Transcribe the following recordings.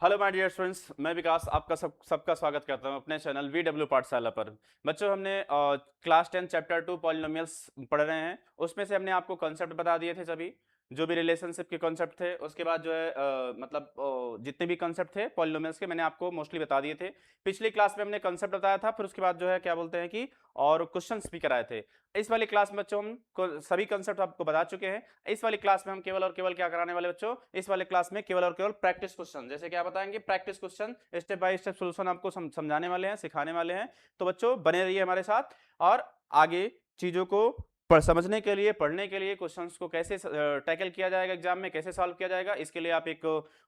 Hello my dear students, मैं विकास आपका सबका स्वागत करता हूं अपने चैनल वीडब्ल्यू पाठशाला पर। बच्चों, हमने क्लास 10 चैप्टर 2 पॉलिनोमियल्स पढ़ रहे हैं। उसमें से हमने आपको कॉन्सेप्ट बता दिए थे, सभी जो भी रिलेशनशिप के कॉन्सेप्ट थे। उसके बाद जो है मतलब जितने भी कॉन्सेप्ट थे पॉलिनोमियल्स के मैंने आपको मोस्टली बता दिए थे। पिछली क्लास में हमने कॉन्सेप्ट बताया था, फिर उसके बाद जो है क्या बोलते हैं कि और क्वेश्चंस भी कराए थे। इस वाली क्लास में बच्चों हम सभी कॉन्सेप्ट आपको बता चुके हैं। इस वाली क्लास में हम केवल और केवल क्या कराने वाले बच्चों, इस वाले क्लास में केवल और केवल प्रैक्टिस क्वेश्चन, जैसे क्या बताएंगे, practice question, step by step solution आपको समझाने वाले हैं, सिखाने वाले हैं। तो बच्चों बने रहिए हमारे साथ, और आगे चीजों को समझने के लिए, पढ़ने के लिए, क्वेश्चंस को कैसे टैकल किया जाएगा एग्जाम में, कैसे सॉल्व किया जाएगा, इसके लिए आप एक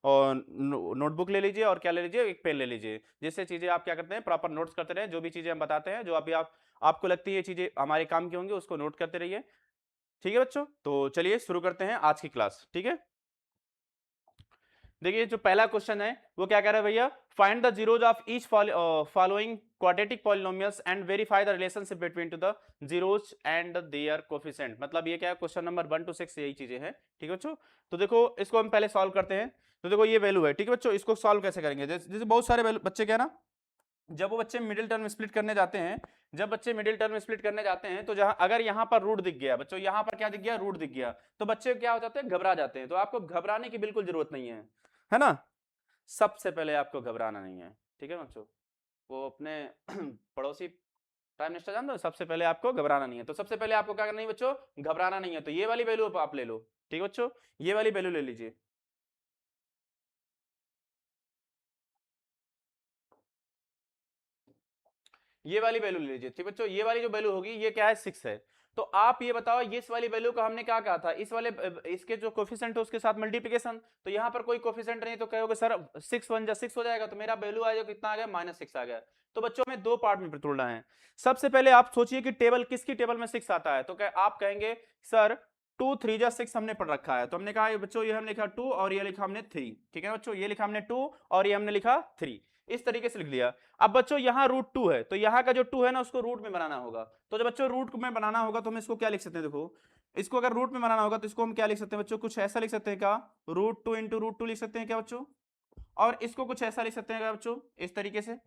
नोटबुक ले लीजिए और क्या ले लीजिए, एक पेन ले लीजिए, जिससे चीजें आप क्या करते हैं, प्रॉपर नोट्स करते रहे। जो भी चीजें हम बताते हैं, जो अभी आपको लगती है चीजें हमारे काम की होंगी, उसको नोट करते रहिए। ठीक है बच्चों, तो चलिए शुरू करते हैं आज की क्लास। ठीक है, देखिए जो पहला क्वेश्चन है वो क्या कह रहा है भैया, find the zeros of each following quadratic polynomials and verify the relationship between to the zeros and their coefficient. मतलब ये क्या है, क्वेश्चन नंबर 1 to 6 यही चीजें हैं। ठीक है बच्चों, तो देखो इसको हम पहले सॉल्व करते हैं। तो देखो ये वैल्यू है। ठीक है बच्चों, इसको सॉल्व कैसे करेंगे, जैसे बहुत सारे बच्चे क्या है ना, जब वो बच्चे मिडिल टर्म स्प्लिट करने जाते हैं, जब बच्चे मिडिल टर्म स्प्लिट करने जाते हैं, तो जहां अगर यहां पर रूट दिख गया बच्चों, यहां पर क्या दिख गया, रूट दिख गया, तो बच्चे क्या हो जाते हैं, घबरा जाते हैं। तो आपको घबराने की बिल्कुल जरूरत नहीं है ना। सबसे पहले आपको घबराना नहीं है। ठीक है बच्चों, वो अपने पड़ोसी प्राइम मिनिस्टर जानते हो, सबसे पहले आपको घबराना नहीं है। तो सबसे पहले आपको क्या करना है बच्चों, घबराना नहीं है। तो ये वाली वैल्यू आप ले लो। ठीक है बच्चों, ये वाली वैल्यू ले लीजिए। ये वाली वैल्यू ले लीजिए। ठीक बच्चों, ये वाली जो वैल्यू होगी ये क्या है, 6 है। तो आप ये बताओ, ये इस वाली वैल्यू का हमने क्या कहा था, इस वाले इसके जो कोफिशिएंट है उसके साथ मल्टीप्लिकेशन। तो यहाँ पर कोई कोफिशिएंट नहीं, तो कहोगे सर 6 1 जा 6 हो जाएगा, तो मेरा वैल्यू आ जाएगा कितना आ गया, -6 आ गया। तो बच्चों हमें दो पार्ट में तोड़ना है। सबसे पहले आप सोचिए कि टेबल किसकी टेबल में 6 आता है। तो आप कहेंगे सर 2 3 जा 6 हमने पढ़ रखा है। तो हमने कहा बच्चों ये हमने लिखा 2 और ये लिखा हमने 3। ठीक है बच्चों, ये लिखा हमने 2 और ये हमने लिखा 3, इस तरीके से लिख लिया। अब बच्चों यहाँ √2 है, तो यहाँ का जो 2 है ना उसको रूट में बनाना होगा। तो जब बच्चों रूट में बनाना होगा तो हम इसको क्या लिख सकते हैं, देखो इसको अगर रूट में बनाना होगा तो इसको हम क्या लिख सकते हैं बच्चों, कुछ ऐसा लिख सकते हैं क्या, √2 इंटू √2 लिख सकते हैं क्या बच्चों। और इसको कुछ ऐसा लिख सकते हैं क्या बच्चों, इस तरीके से।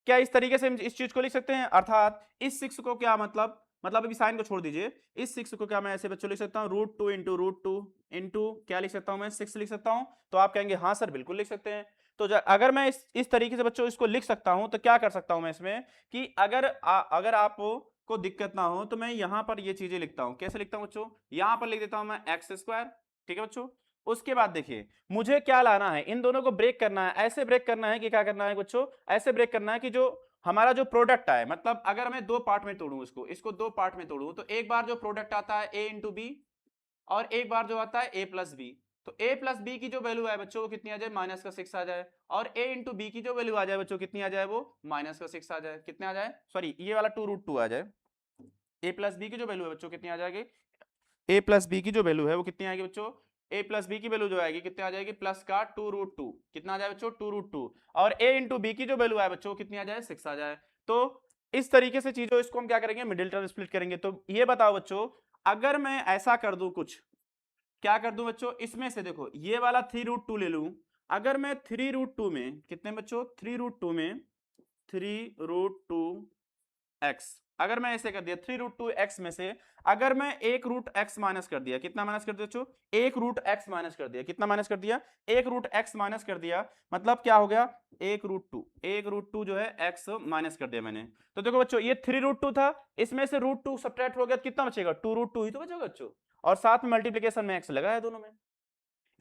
क्या इस तरीके से हम इस चीज को लिख सकते हैं, अर्थात इस 6 को क्या मतलब अभी साइन को छोड़ दीजिए, इस 6 को क्या मैं ऐसे बच्चों लिख सकता हूँ, √2 इंटू √2 इंटू क्या लिख सकता हूँ मैं, 6 लिख सकता हूँ। तो आप कहेंगे हाँ सर बिल्कुल लिख सकते हैं। तो अगर मैं इस तरीके से बच्चों इसको लिख सकता हूं, तो क्या कर सकता हूं मैं इसमें कि अगर आपको दिक्कत ना हो तो मैं यहां पर ये चीजें लिखता हूं। कैसे लिखता हूं बच्चों, यहां पर लिख देता हूं मैं x²। ठीक है बच्चों, उसके बाद देखिए मुझे क्या लाना है, इन दोनों को ब्रेक करना है। ऐसे ब्रेक करना है कि क्या करना है बच्चों, ऐसे ब्रेक करना है कि जो हमारा जो प्रोडक्ट है, मतलब अगर मैं दो पार्ट में तोड़ूं, इसको दो पार्ट में तोड़ूं, तो एक बार जो प्रोडक्ट आता है a इंटू बी, और एक बार जो आता है a प्लस बी। तो a प्लस बी की जो वैल्यू है बच्चों वो कितनी आ जाए, -6 आ जाए। और a इंटू बी की जो वैल्यू आ जाए बच्चों कितनी आ जाए, वो -6 आ जाए। कितने आ जाए, सॉरी ये वाला 2√2 आ जाए। a प्लस बी की जो वैल्यू है बच्चों कितनी आ जाएगी, a प्लस बी की जो वैल्यू है वो कितनी आएगी बच्चों, a प्लस बी की वैल्यू जो आएगी कितनी आ जाएगी, प्लस का 2√2, कितना आ जाए बच्चों 2√2। और a इंटू बी की जो वैल्यू है बच्चों कितनी आ जाए, 6 आ जाए। तो इस तरीके से चीजों इसको हम क्या करेंगे, मिडिल टर्म स्प्लिट करेंगे। तो ये बताओ बच्चों, अगर मैं ऐसा कर दूं कुछ, क्या कर दूं बच्चों, इसमें से देखो ये वाला 3√2 ले लूं। अगर मैं 3√2 में कितने बच्चों, 3√2 में 3√2x, अगर मैं ऐसे कर दिया 3√2x में से अगर मैं एक रूट x माइनस कर दिया, कितना माइनस कर दिया बच्चों, एक रूट x माइनस कर दिया, कितना माइनस कर दिया, एक रूट x माइनस कर दिया। मतलब क्या हो गया, एक रूट टू जो है x माइनस कर दिया मैंने। तो देखो बच्चों ये 3√2 था, इसमें से √2 सब्ट्रैक्ट हो गया, कितना बचेगा, 2√2 ही तो बचेगा बच्चों। और साथ में मल्टीप्लीकेशन में x लगा है दोनों में।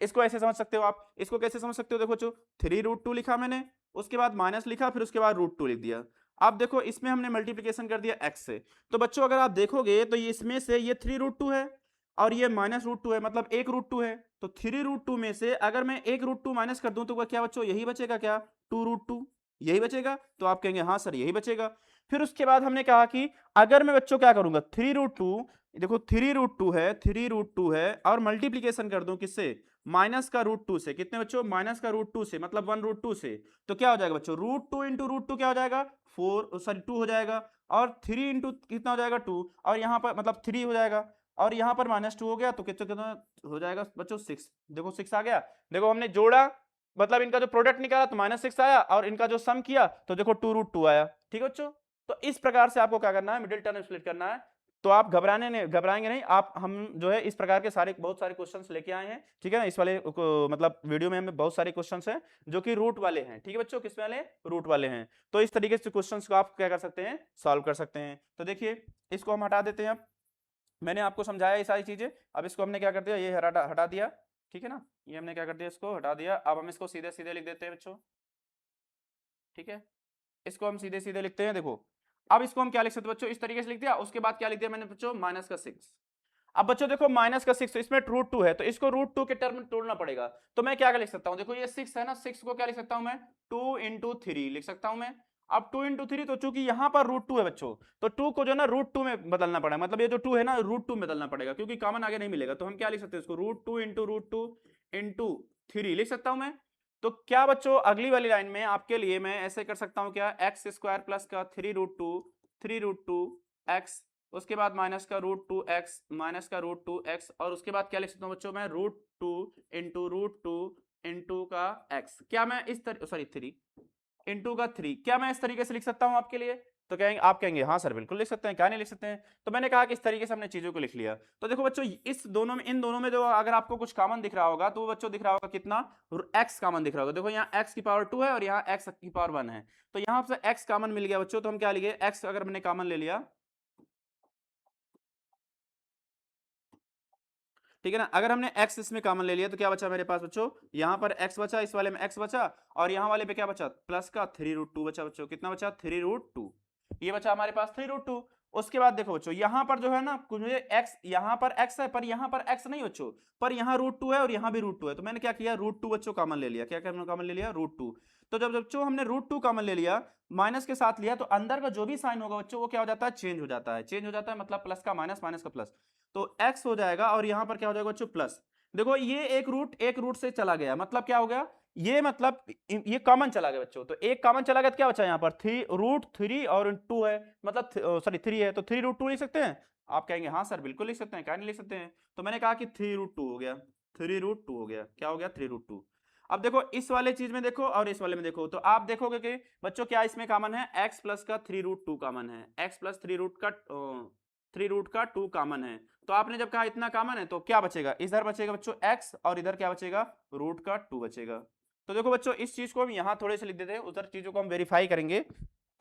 इसको ऐसे समझ सकते हो आप, इसको कैसे समझ सकते हो, देखो बच्चों 3√2 लिखा मैंने, उसके बाद माइनस लिखा, फिर उसके बाद √2 लिख दिया। अब देखो इसमें हमने मल्टीप्लिकेशन कर दिया x से। तो बच्चों अगर आप देखोगे तो ये इसमें से ये 3√2 है और ये -√2 है, मतलब एक √2 है। तो 3√2 में से अगर मैं एक √2 माइनस कर दूं तो क्या बच्चों, यही बचेगा क्या, 2√2 यही बचेगा। तो आप कहेंगे हाँ सर यही बचेगा। फिर उसके बाद हमने कहा कि अगर मैं बच्चों क्या करूंगा, 3√2, देखो 3√2 है और मल्टीप्लीकेशन कर दूं किससे, -√2 से। कितने बच्चों, -√2 से, मतलब 1√2 से। तो क्या हो जाएगा बच्चों, √2 इंटू √2 क्या हो जाएगा, 4 सॉरी 2 हो जाएगा। और 3 इंटू कितना हो जाएगा, 2, और यहाँ पर मतलब 3 हो जाएगा। और यहाँ पर -2 हो गया, तो कितना कितना हो जाएगा बच्चों, 6। देखो 6 आ गया। देखो हमने जोड़ा मतलब इनका जो प्रोडक्ट निकाला तो -6 आया, और इनका जो सम किया तो देखो 2√2 आया। ठीक है बच्चों, तो इस प्रकार से आपको क्या करना है, मिडिल टर्म स्प्लिट करना है। तो आप घबराएंगे नहीं, आप हम जो है इस प्रकार के बहुत सारे क्वेश्चंस लेके आए हैं। ठीक है ना, इस वाले मतलब वीडियो में हमें बहुत सारे क्वेश्चंस हैं जो कि रूट वाले हैं। ठीक है बच्चों, किस वाले, रूट वाले हैं। तो इस तरीके से क्वेश्चंस को आप क्या कर सकते हैं, सॉल्व कर सकते हैं। तो देखिए इसको हम हटा देते हैं। अब मैंने आपको समझाया ये सारी चीजें, अब इसको हमने क्या कर दिया, ये हटा दिया। ठीक है ना, ये हमने क्या कर दिया, इसको हटा दिया। अब हम इसको सीधे सीधे लिख देते हैं बच्चों। ठीक है, इसको हम सीधे सीधे लिखते हैं। देखो अब इसको हम क्या लिख सकते हैं बच्चों, इस तरीके से लिख दिया। उसके बाद क्या लिख दिया मैंने बच्चों, -6। अब बच्चों देखो -6, इसमें √2 है, तो इसको √2 के टर्म में तोड़ना पड़ेगा। तो मैं क्या लिख सकता हूं, देखो ये 6 है ना, 6 को क्या लिख सकता हूं मैं, 2 × 3 लिख सकता हूं मैं। अब 2 × 3, तो चूंकि यहां पर √2 है बच्चों, तो 2 को जो ना √2 में बदलना पड़ेगा, मतलब ये जो 2 है ना √2 में बदलना पड़ेगा, क्योंकि कॉमन आगे नहीं मिलेगा। तो हम क्या लिख सकते हैं इसको, √2 × √2 × 3 लिख सकता हूं मैं। तो क्या बच्चों, अगली वाली लाइन में आपके लिए मैं ऐसे कर सकता हूं क्या, x² प्लस का 3√2 x, उसके बाद माइनस का √2x, माइनस का √2x, और उसके बाद क्या लिख सकता हूं बच्चों मैं, √2 × √2 का x। क्या मैं इस तरह, सॉरी 3 × का 3, क्या मैं इस तरीके से लिख सकता हूं आपके लिए? तो कहेंगे, आप कहेंगे हाँ सर बिल्कुल लिख सकते हैं, क्या नहीं लिख सकते हैं। तो मैंने कहा कि इस तरीके से हमने चीजों को लिख लिया। तो देखो बच्चों, इस दोनों में, इन दोनों में जो अगर आपको कुछ कॉमन दिख रहा होगा, तो वो बच्चों दिख रहा होगा कितना, x कॉमन दिख रहा होगा। देखो यहाँ x की पावर 2 है और यहाँ x की पावर 1 है, तो यहाँ से x कॉमन मिल गया बच्चों। तो हम क्या लिखे, x अगर मैंने कॉमन ले लिया, ठीक है ना, अगर हमने x इसमें कॉमन ले लिया तो क्या बचा मेरे पास बच्चों, यहां पर x बचा, इस वाले में x बचा, और यहां वाले पे क्या बचा, प्लस का 3√2 बचा बच्चों। कितना बचा, 3√2, ये बचा हमारे पास 3√2। उसके बाद देखो बच्चों, यहां पर जो है ना, मुझे x, यहां पर x है, पर यहां पर x नहीं बच्चों, पर यहां √2 है और यहां भी √2 है। तो मैंने क्या किया, √2 बच्चों कॉमन ले लिया। क्या कॉमन ले लिया, √2। तो जब बच्चों हमने √2 कॉमन ले लिया, माइनस के साथ लिया, तो अंदर का जो भी साइन होगा बच्चों, वो क्या हो जाता है, चेंज हो जाता है। चेंज हो जाता है मतलब प्लस का माइनस, माइनस का प्लस, तो x हो जाएगा, और यहां पर क्या हो जाएगा बच्चों, प्लस। देखो ये एक रूट से चला गया, मतलब क्या हो गया, ये मतलब ये कॉमन चला गया बच्चों। तो एक कॉमन चला गया तो क्या बचा यहाँ पर, √3 और 2 है, मतलब सॉरी 3 है, तो 3√2 लिख सकते हैं। आप कहेंगे हाँ सर बिल्कुल लिख सकते हैं, क्या नहीं लिख सकते हैं। तो मैंने कहा कि 3√2 हो गया, 3√2 हो गया, क्या हो गया, 3√2। अब देखो इस वाले चीज में देखो और इस वाले में देखो, तो आप देखोगे कि बच्चों क्या इसमें कॉमन है, x प्लस का 3√2 कॉमन है, x प्लस 3√2 कॉमन है। तो आपने जब कहा इतना कॉमन है, तो क्या बचेगा, इधर बचेगा बच्चों x, और इधर क्या बचेगा, √2 बचेगा। तो देखो बच्चों, इस चीज को हम यहाँ थोड़े से लिख देते हैं, उधर चीजों को हम वेरीफाई करेंगे।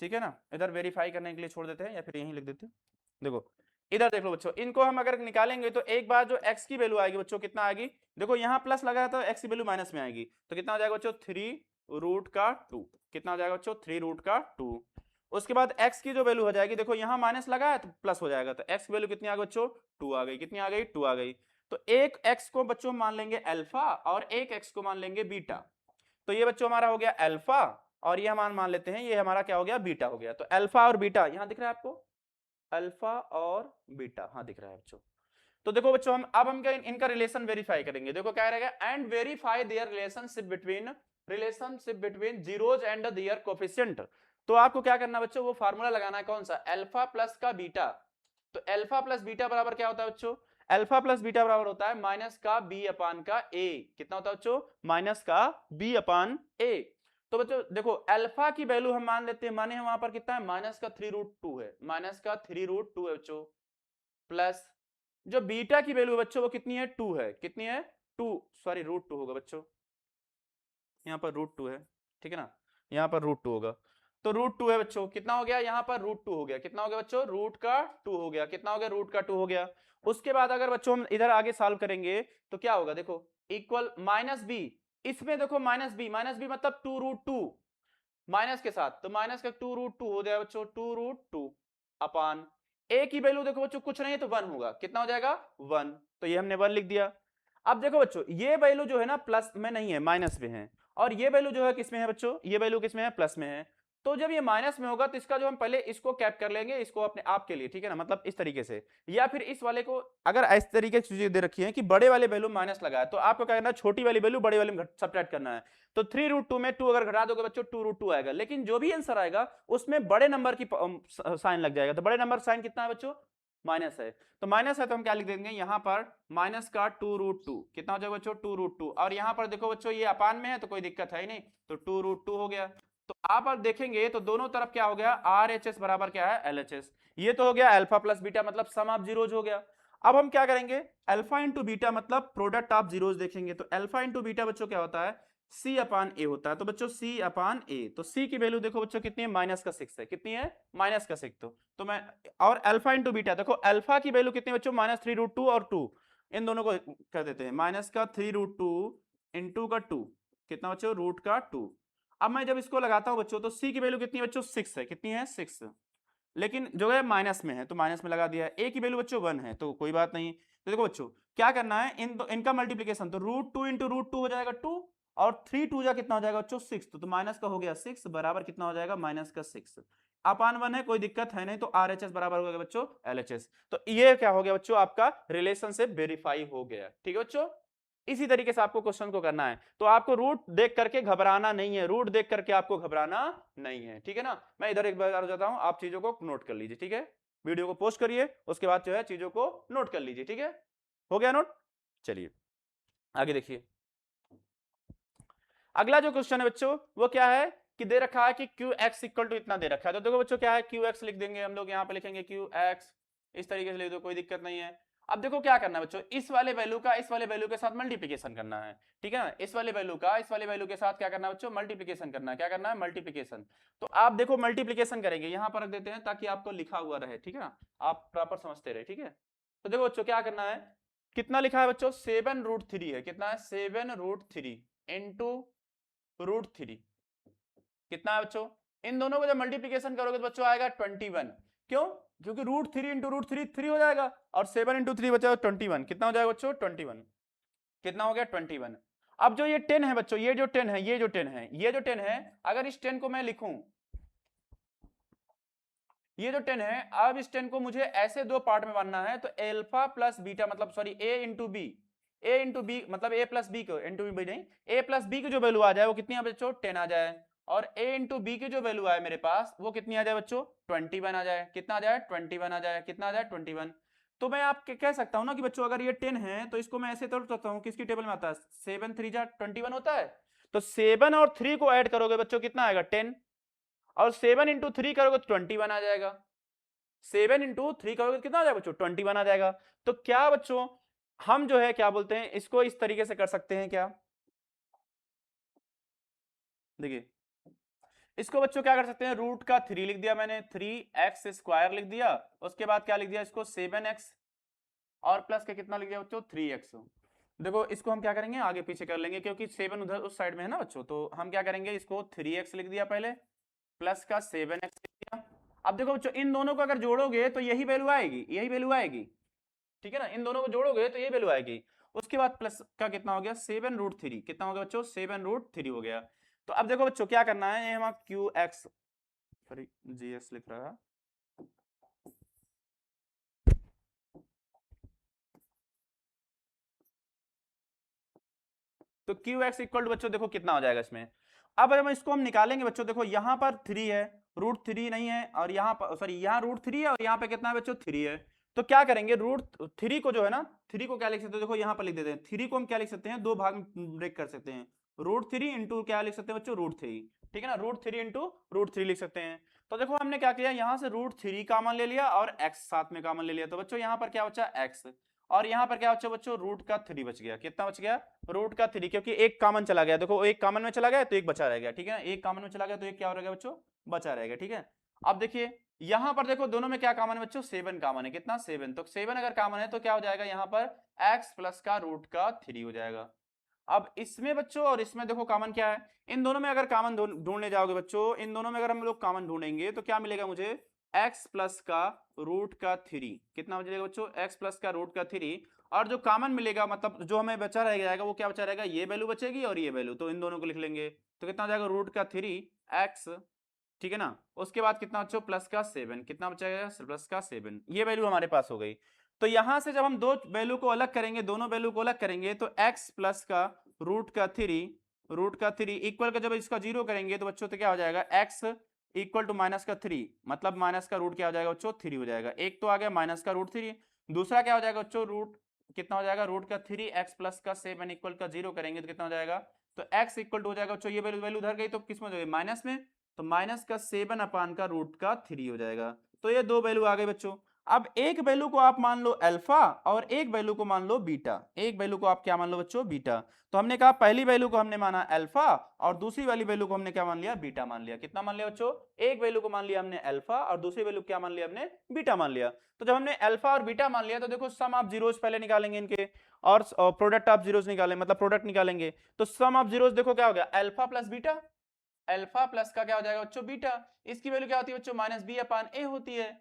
ठीक है ना, इधर वेरीफाई करने के लिए छोड़ देते हैं, या फिर यहीं लिख देते हैं। देखो इधर देख लो बच्चों, इनको हम अगर निकालेंगे तो एक बार जो x की वैल्यू आएगी बच्चों, कितना आएगी, देखो यहाँ प्लस लगा है तो x की वैल्यू माइनस में आएगी। तो कितना हो जाएगा बच्चों, 3√2। कितना हो जाएगा बच्चों, 3√2। उसके बाद x की जो वैल्यू हो जाएगी, देखो यहाँ माइनस लगा है तो प्लस हो जाएगा, तो x की वैल्यू कितनी आ गई बच्चों, 2 आ गई। कितनी आ गई, 2 आ गई। तो एक x को बच्चों मान लेंगे अल्फा, और एक x को मान लेंगे बीटा। तो ये बच्चों हमारा हो गया अल्फा, और ये हम मान लेते हैं ये हमारा क्या हो गया, बीटा हो गया। तो अल्फा और बीटा यहाँ दिख रहा है आपको, अल्फा और बीटा, हाँ दिख रहा है बच्चों। तो देखो बच्चों, हम अब हम क्या इनका रिलेशन वेरीफाई करेंगे। देखो क्या रहेगा, and verify their relationship between zeros and their coefficient. तो आपको क्या करना बच्चों, वो फार्मूला लगाना है, कौन सा, अल्फा प्लस का बीटा। तो अल्फा प्लस बीटा बराबर क्या होता है बच्चों, अल्फा प्लस बीटा बराबर होता है माइनस का बी अपान का ए। कितना होता है बच्चों, माइनस का बी अपान ए। तो बच्चों देखो, अल्फा की वैल्यू हम मान लेते हैं, माने वहां पर कितना है, माइनस का 3√2 है, माइनस का 3√2 है बच्चों, प्लस जो बीटा की वैल्यू बच्चों वो कितनी है, 2 है। कितनी है, 2, सॉरी √2 होगा बच्चों, यहाँ पर √2 है। ठीक है ना, यहाँ पर √2 होगा। तो √2 है बच्चों, कितना हो गया, यहाँ पर √2 हो गया। कितना हो गया बच्चों, √2 हो गया। कितना हो गया, √2 हो गया। उसके बाद अगर बच्चों हम इधर आगे सॉल्व करेंगे तो क्या होगा, देखो इक्वल माइनस बी, इसमें देखो माइनस बी मतलब 2√2 माइनस के साथ, तो माइनस का 2√2 हो जाएगा बच्चों, 2√2 अपान ए की वैल्यू देखो बच्चों कुछ नहीं है तो 1 होगा। कितना हो जाएगा, 1। तो ये हमने 1 लिख दिया। अब देखो बच्चों, ये वैल्यू जो है ना प्लस में नहीं है, माइनस में है, और ये वैल्यू जो है किसमें है बच्चों, ये वैल्यू किसमें है, प्लस में है। तो जब ये माइनस में होगा तो इसका जो हम पहले इसको कैप कर लेंगे, इसको अपने आप के लिए, ठीक है ना, मतलब इस तरीके से, या फिर इस वाले को अगर इस तरीके से चीजें दे रखी है कि बड़े वाले वैल्यू माइनस लगा है, तो आपको क्या करना है, छोटी वाली वैल्यू बड़े वाले में सब्ट्रैक्ट करना है। तो 3√2 में 2 अगर घटा दोगे बच्चों 2√2 आएगा, लेकिन जो भी आंसर आएगा उसमें बड़े नंबर की साइन लग जाएगा। तो बड़े नंबर साइन कितना है बच्चों, माइनस है, तो माइनस है तो हम क्या लिख देंगे यहाँ पर माइनस का 2√2, कितना हो जाएगा बच्चों 2√2, और यहाँ पर देखो बच्चों ये अपान में है तो कोई दिक्कत है ही नहीं, तो 2√2 हो गया। तो आप अब देखेंगे तो दोनों तरफ क्या हो गया, RHS बराबर क्या है LHS। ये तो हो गया अल्फा प्लस बीटा मतलब सम ऑफ जीरोज हो गया। अब हम क्या करेंगे, अल्फा इंटू बीटा मतलब प्रोडक्ट ऑफ जीरोज देखेंगे, तो अल्फा इंटू बीटा बच्चों क्या होता है, C अपान ए होता है। तो बच्चों C अपान ए, तो C की वैल्यू देखो बच्चों कितनी है, माइनस का 6 है, कितनी है माइनस का 6। तो मैं और अल्फा इंटू बीटा देखो, अल्फा की वैल्यू कितनी है बच्चों, -3√2 और 2, इन दोनों को कर देते हैं, माइनस का 3√2 इंटू का 2, कितना बच्चों रूट का 2। अब मैं जब इसको लगाता हूं बच्चों तो C की वैल्यू कितनी है बच्चों 6 है, कितनी है 6, लेकिन जो है माइनस में है तो माइनस में लगा दिया है। ए की वैल्यू बच्चों 1 है तो कोई बात नहीं। तो देखो बच्चों क्या करना है, इनका मल्टीप्लीकेशन, तो √2 इंटू √2 हो जाएगा 2, और 3 2 जा कितना हो जाएगा बच्चों 6, तो माइनस का हो गया 6 बराबर कितना हो जाएगा माइनस का 6 अपान 1 है, कोई दिक्कत है नहीं, तो RHS बराबर हो गया बच्चों LHS। तो ये क्या हो गया बच्चों, आपका रिलेशनशिप वेरीफाई हो गया। ठीक है बच्चों, इसी तरीके से आपको क्वेश्चन को करना है। तो आपको रूट देख करके घबराना नहीं है, रूट देख करके आपको घबराना नहीं है, ठीक है ना। मैं इधर एक बार जाता हूं, आप चीजों को नोट कर लीजिए, ठीक है। वीडियो को पोस्ट करिए, उसके बाद जो है चीजों को नोट कर लीजिए, ठीक है। हो गया नोट, चलिए आगे देखिए। अगला जो क्वेश्चन है बच्चों वो क्या है कि दे रखा है कि QX इक्वल टू इतना दे रखा है। तो देखो बच्चों क्या है, QX लिख देंगे हम लोग, यहाँ पे लिखेंगे QX, इस तरीके से लिख दो, कोई दिक्कत नहीं है। अब देखो क्या करना है बच्चों, इस वाले वैल्यू का इस वाले वैल्यू के साथ मल्टीप्लिकेशन करना है, ठीक है ना। इस वाले वैल्यू का इस वाले वैल्यू के साथ क्या करना है बच्चों, मल्टीप्लिकेशन करना है। क्या करना है, मल्टीप्लिकेशन। तो आप देखो मल्टीप्लिकेशन करेंगे, यहाँ पर रख देते हैं ताकि आपको लिखा हुआ रहे, ठीक है ना, आप प्रॉपर समझते रहे, ठीक है। तो देखो बच्चों क्या करना है, कितना लिखा है बच्चों 7√3 है, कितना है 7√3 इंटू √3, कितना है बच्चों, इन दोनों को जब मल्टीप्लिकेशन करोगे तो बच्चों आएगा 21। क्यों, क्योंकि √3 इंटू √3 3 हो जाएगा, और 7 इंटू 3 बचा 21, कितना हो जाएगा बच्चों 21, कितना हो गया 21। अब जो ये 10 है बच्चों, ये जो 10 है, ये जो 10 है, ये जो 10 है, अगर इस 10 को मैं लिखूं, ये जो 10 है, अब इस 10 को मुझे ऐसे दो पार्ट में बांटना है, तो अल्फा प्लस बीटा मतलब सॉरी ए इंटू बी, ए इंटू बी मतलब ए प्लस बी को इंटू बी नहीं, ए प्लस बी की जो वैल्यू आ जाए वो कितनी है बच्चों 10 आ जाए, और a इंटू बी की जो वैल्यू आए मेरे पास वो कितनी आ जाए बच्चों 21 आ जाए, कितना आ जाए 21 आ जाए, कितना आ जाए 21। तो मैं आप कह सकता हूं ना कि बच्चों अगर ये 10 है तो इसको मैं ऐसे तोड़ सकता हूं, किसकी टेबल में आता है 7 3 जा 21 होता है, तो 7 और 3 को ऐड करोगे बच्चों कितना आएगा 10, और 7 इंटू 3 करोगे तो 21 आ जाएगा, 7 इंटू 3 करोगे तो कितना आ जाएगा बच्चों 21 आ जाएगा। तो क्या बच्चों हम जो है क्या बोलते हैं इसको इस तरीके से कर सकते हैं क्या, देखिए इसको बच्चों क्या कर सकते हैं, रूट का 3 लिख दिया मैंने, 3x² लिख दिया, उसके बाद क्या लिख दिया इसको 7x, और प्लस के कितना लिख दिया बच्चों 3x। देखो इसको हम क्या करेंगे आगे पीछे कर लेंगे, क्योंकि 7 उधर उस साइड में है ना बच्चों, तो हम क्या करेंगे इसको 3x लिख दिया पहले, प्लस का 7x लिख दिया। अब देखो बच्चों इन दोनों को अगर जोड़ोगे तो यही वैल्यू आएगी, यही वैल्यू आएगी, ठीक है ना, इन दोनों को जोड़ोगे तो ये वैल्यू आएगी। उसके बाद प्लस का कितना हो गया 7√3, कितना हो गया बच्चों 7√3 हो गया। तो अब देखो बच्चों क्या करना है, ये हमारा QX सॉरी GX लिख रहा है, तो QX इक्वल टू बच्चों देखो कितना हो जाएगा इसमें। अब हम इसको हम निकालेंगे बच्चों, देखो यहाँ पर 3 है, √3 नहीं है, और यहाँ पर सॉरी यहाँ √3 है और यहाँ पे कितना है बच्चों 3 है। तो क्या करेंगे √3 को जो है ना, 3 को क्या लिख सकते हैं, देखो यहाँ पर लिख देते हैं, 3 को हम क्या लिख सकते हैं दो भाग में ब्रेक कर सकते हैं, √3 इंटू क्या लिख सकते हैं बच्चों √3, ठीक है ना, √3 इंटू √3 लिख सकते हैं। तो देखो हमने क्या किया, यहाँ से √3 कॉमन ले लिया और x साथ में कॉमन ले लिया, तो बच्चों यहाँ पर क्या बचा x, और यहाँ पर क्या बचा बच्चों रूट का 3 बच गया, कितना बच गया रूट का 3, क्योंकि एक कॉमन चला गया, देखो एक कॉमन में चला गया तो एक बचा रह गया, ठीक है ना, एक कॉमन में चला गया तो एक क्या हो गया बच्चों बचा रहेगा, ठीक है। अब देखिए यहाँ पर देखो दोनों में क्या कॉमन है बच्चों 7 कॉमन है, कितना 7, तो 7 अगर कॉमन है तो क्या हो जाएगा यहाँ पर x प्लस का रूट का 3 हो जाएगा। अब इसमें बच्चों और इसमें देखो कॉमन क्या है, इन दोनों में अगर कॉमन ढूंढने जाओगे बच्चों, इन दोनों में अगर हम लोग कॉमन ढूंढेंगे तो क्या मिलेगा मुझे x प्लस का रूट का 3, कितना हो जाएगा बच्चों x प्लस का रूट का 3, और जो कॉमन मिलेगा मतलब जो हमें बचा रह जाएगा वो क्या बचा रहेगा, ये वैल्यू बचेगी और ये वैल्यू, तो इन दोनों को लिख लेंगे, तो कितना हो जाएगा रूट का 3x, ठीक है ना। उसके बाद कितना बच्चों प्लस का 7, कितना बचेगा प्लस का 7, ये वैल्यू हमारे पास हो गई। तो यहां से जब हम दो वैल्यू को अलग करेंगे, दोनों वैल्यू को अलग करेंगे, तो x प्लस का रूट का 3 इक्वल का जब इसका 0 करेंगे तो बच्चों तो क्या हो जाएगा x इक्वल टू माइनस का 3, मतलब माइनस का रूट क्या हो जाएगा बच्चों 3 हो जाएगा। एक तो आ गया माइनस का रूट 3, दूसरा क्या हो जाएगा बच्चों रूट कितना हो जाएगा रूट का 3 एक्स प्लस का 7 इक्वल का 0 करेंगे तो कितना हो जाएगा, तो x इक्वल टू हो जाएगा बच्चों, ये वैल्यू वैल्यू उधर गई तो किस में हो जाएगी माइनस में, तो माइनस का 7 अपान का रूट का 3 हो जाएगा। तो ये दो वैल्यू आ गए बच्चों। अब एक वैल्यू को आप मान लो अल्फा और एक वैल्यू को मान लो बीटा, एक वैल्यू को आप क्या मान लो बच्चों बीटा। तो हमने कहा पहली वैल्यू को हमने माना अल्फा और दूसरी वाली वैल्यू को हमने क्या मान लिया बीटा मान लिया। कितना मान लिया बच्चों, एक वैल्यू को मान लिया हमने अल्फा और दूसरी वैल्यू क्या मान लिया हमने बीटा मान लिया। तो जब हमने अल्फा और बीटा मान लिया तो देखो सम ऑफ जीरोस पहले निकालेंगे इनके और प्रोडक्ट ऑफ जीरोस निकालें, मतलब प्रोडक्ट निकालेंगे। तो सम ऑफ जीरोस देखो क्या हो गया alpha plus beta, alpha plus का क्या हो जाएगा बच्चों बीटा, इसकी वैल्यू क्या होती है बच्चों माइनस बी अपान ए होती है।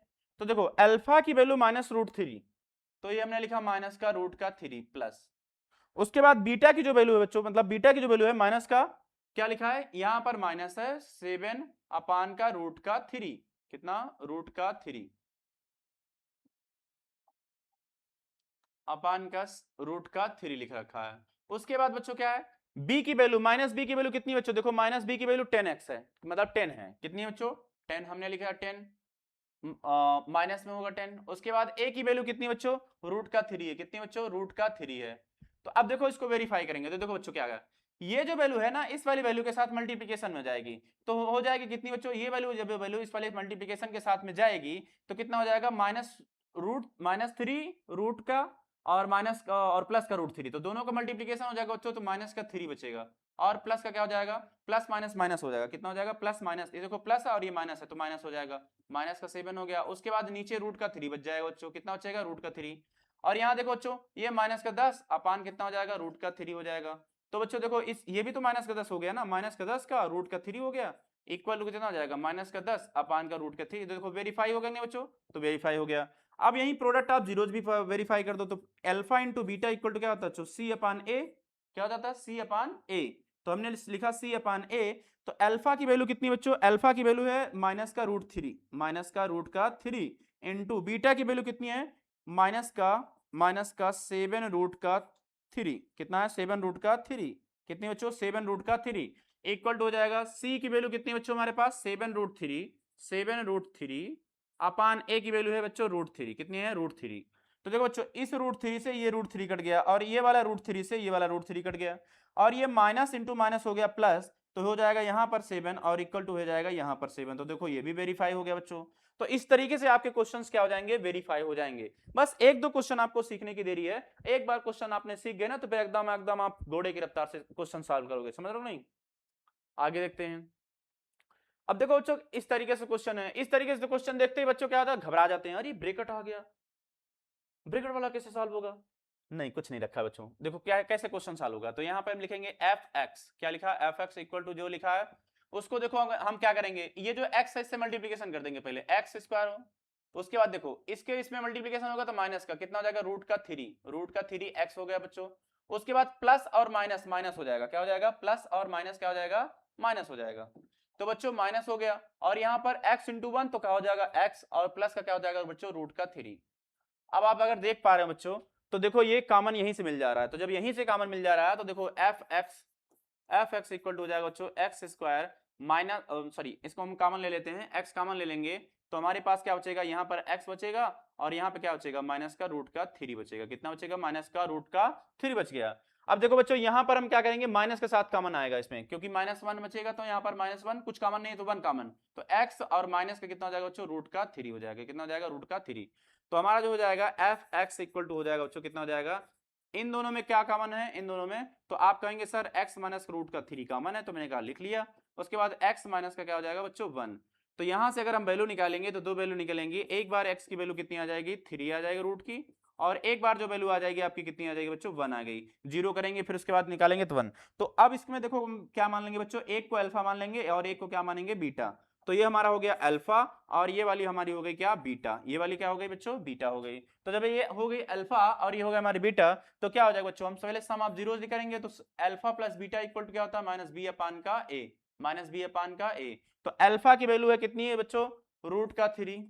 तो देखो अल्फा की वैल्यू माइनस रूट 3, तो ये हमने लिखा माइनस का रूट का 3 प्लस, उसके बाद बीटा की जो वैल्यू है बच्चों, मतलब बीटा की जो वैल्यू है माइनस का क्या लिखा है यहां पर माइनस है 7 अपान का रूट का 3, कितना रूट का 3 अपान का रूट का 3 लिख रखा है। उसके बाद बच्चों क्या है b की वैल्यू, माइनस b की वैल्यू कितनी बच्चों, देखो माइनस b की वैल्यू 10x है, मतलब 10 है, कितनी है बच्चों 10, हमने लिखा 10 माइनस में होगा 10। उसके बाद a की वैल्यू कितनी बच्चों रूट का 3 है, कितनी बच्चों रूट का 3 है। तो अब देखो इसको वेरीफाई करेंगे तो देखो बच्चों क्या आएगा, ये जो वैल्यू है ना इस वाली वैल्यू के साथ मल्टीप्लिकेशन में जाएगी, तो हो जाएगी कितनी बच्चों, ये वैल्यू जब वैल्यू इस वाले मल्टीप्लिकेशन के साथ में जाएगी तो कितना हो जाएगा माइनस 3 रूट का और माइनस का और प्लस का रूट 3, तो दोनों का मल्टीप्लिकेशन हो जाएगा बच्चों, तो माइनस का 3 बचेगा और प्लस का क्या हो जाएगा प्लस माइनस माइनस हो जाएगा, कितना हो जाएगा प्लस माइनस, ये देखो प्लस है और ये माइनस है तो माइनस हो जाएगा, माइनस का 7 हो गया। उसके बाद नीचे रूट का 3 बच जाएगा बच्चों, कितना बचेगा रूट का 3, और यहाँ देखो बच्चों ये माइनस का 10 अपान कितना हो जाएगा रूट का 3 हो जाएगा। तो बच्चों देखो इस ये भी तो माइनस का 10 हो गया ना, माइनस का 10 का रूट का 3 हो गया, इक्वल टू कितना हो जाएगा माइनस का 10 अपान का रूट का 3, तो देखो वेरीफाई हो गया नहीं बच्चों, तो वेरीफाई हो गया। अब यही प्रोडक्ट आप जीरोज भी वेरीफाई कर दो, तो alpha into beta equal to क्या होता है सी अपान ए, क्या होता था सी अपान ए, तो हमने लिखा सी अपान ए। तो अल्फा की वैल्यू कितनी बच्चों, अल्फा की वैल्यू है माइनस का रूट 3, माइनस का रूट का 3 इंटू बीटा की वैल्यू कितनी है माइनस का 7 रूट का 3, कितना है 7 रूट का 3, कितनी बच्चों 7 रूट का 3 इक्वल टू हो जाएगा सी की वैल्यू कितनी बच्चों हमारे पास 7 रूट 3 अपान ए की वैल्यू है बच्चों रूट 3, कितनी है रूट 3। तो देखो बच्चों इस रूट 3 से ये रूट 3 कट गया और ये वाला रूट 3 से ये वाला रूट 3 कट गया और ये माइनस इंटू माइनस हो गया प्लस, तो हो जाएगा यहाँ पर 7 और इक्वल टू हो जाएगा यहाँ पर 7, तो देखो ये भी वेरीफाई हो गया बच्चों। तो इस तरीके से आपके क्वेश्चंस क्या हो जाएंगे वेरीफाई हो जाएंगे। बस एक दो क्वेश्चन आपको सीखने की देरी है, एक बार क्वेश्चन आपने सीख गए ना तो फिर एकदम एकदम आप घोड़े की रफ्तार से क्वेश्चन सॉल्व करोगे, समझ रहे हो नहीं। आगे देखते हैं। अब देखो बच्चों इस तरीके से क्वेश्चन है, इस तरीके से क्वेश्चन देखते ही बच्चों क्या होता है घबरा जाते हैं, अरे ब्रैकेट आ गया, ब्रैकेट वाला कैसे सॉल्व होगा, नहीं कुछ नहीं रखा बच्चों। देखो क्या कैसे क्वेश्चन सॉल्व होगा, तो यहाँ पे हम लिखेंगे एफ एक्स, क्या लिखा है एफ एक्स इक्वल टू जो लिखा है उसको देखो हम क्या करेंगे, ये जो एक्स है इससे मल्टीप्लीकेशन कर देंगे पहले एक्स स्क्वायर हो, उसके बाद देखो इसके इसमें मल्टीप्लीकेशन होगा तो माइनस का कितना हो जाएगा रूट का 3 एक्स हो गया बच्चों। उसके बाद प्लस और माइनस माइनस हो जाएगा, क्या हो जाएगा प्लस और माइनस क्या हो जाएगा माइनस हो जाएगा। तो बच्चों माइनस हो गया और यहाँ पर x इंटू 1 तो क्या हो जाएगा x और प्लस का क्या हो जाएगा बच्चों रूट का 3। अब आप अगर देख पा रहे हो बच्चों तो देखो ये कॉमन यहीं से मिल जा रहा है, तो जब यहीं से कॉमन मिल जा रहा है तो देखो एफ एक्स इक्वल टू हो जाएगा बच्चों एक्स स्क्वायर माइनस सॉरी इसको हम कॉमन ले लेते हैं, x कॉमन ले लेंगे तो हमारे पास क्या बचेगा यहाँ पर x बचेगा और यहाँ पे क्या बचेगा माइनस का रूट का 3 बचेगा, कितना बचेगा माइनस का रूट का 3 बच गया। अब देखो बच्चों यहाँ पर हम क्या करेंगे माइनस के साथ कॉमन आएगा इसमें, क्योंकि -1 बचेगा तो यहाँ पर -1 कुछ कॉमन नहीं है तो 1 कॉमन, तो x और माइनस का कितना हो जाएगा बच्चों रूट का 3 हो जाएगा, कितना हो जाएगा रूट का 3। तो हमारा जो हो जाएगा एफ एक्स इक्वल टू हो जाएगा बच्चों कितना हो जाएगा, इन दोनों में क्या कॉमन है इन दोनों में, तो आप कहेंगे सर x माइनस रूट का 3 कॉमन है, तो मैंने कहा लिख लिया। उसके बाद x माइनस का क्या हो जाएगा बच्चों 1, तो यहां से अगर हम वैल्यू निकालेंगे तो दो वैल्यू निकलेंगी, एक बार x की वैल्यू कितनी आ जाएगी 3 आ जाएगी रूट की, और एक बार जो वैल्यू आ जाएगी आपकी कितनी आ जाएगी बच्चों 1 आ गई, जीरो करेंगे फिर उसके बाद निकालेंगे तो 1। तो अब इसमें देखो हम क्या मान लेंगे बच्चों, एक को अल्फा मान लेंगे और एक को क्या मानेंगे बीटा, तो ये हमारा हो गया अल्फा और ये वाली हमारी हो गई क्या बीटा, ये वाली क्या हो गई बच्चों बीटा हो गई। तो जब ये हो गई अल्फा और ये हो गया हमारी बीटा तो क्या हो जाएगा बच्चों, हम पहले सम ऑफ जीरोस करेंगे तो alpha plus beta equal to क्या होता है माइनस बी अपान का ए, माइनस बी अपान का ए। तो अल्फा की वैल्यू है कितनी है बच्चों रूट का 3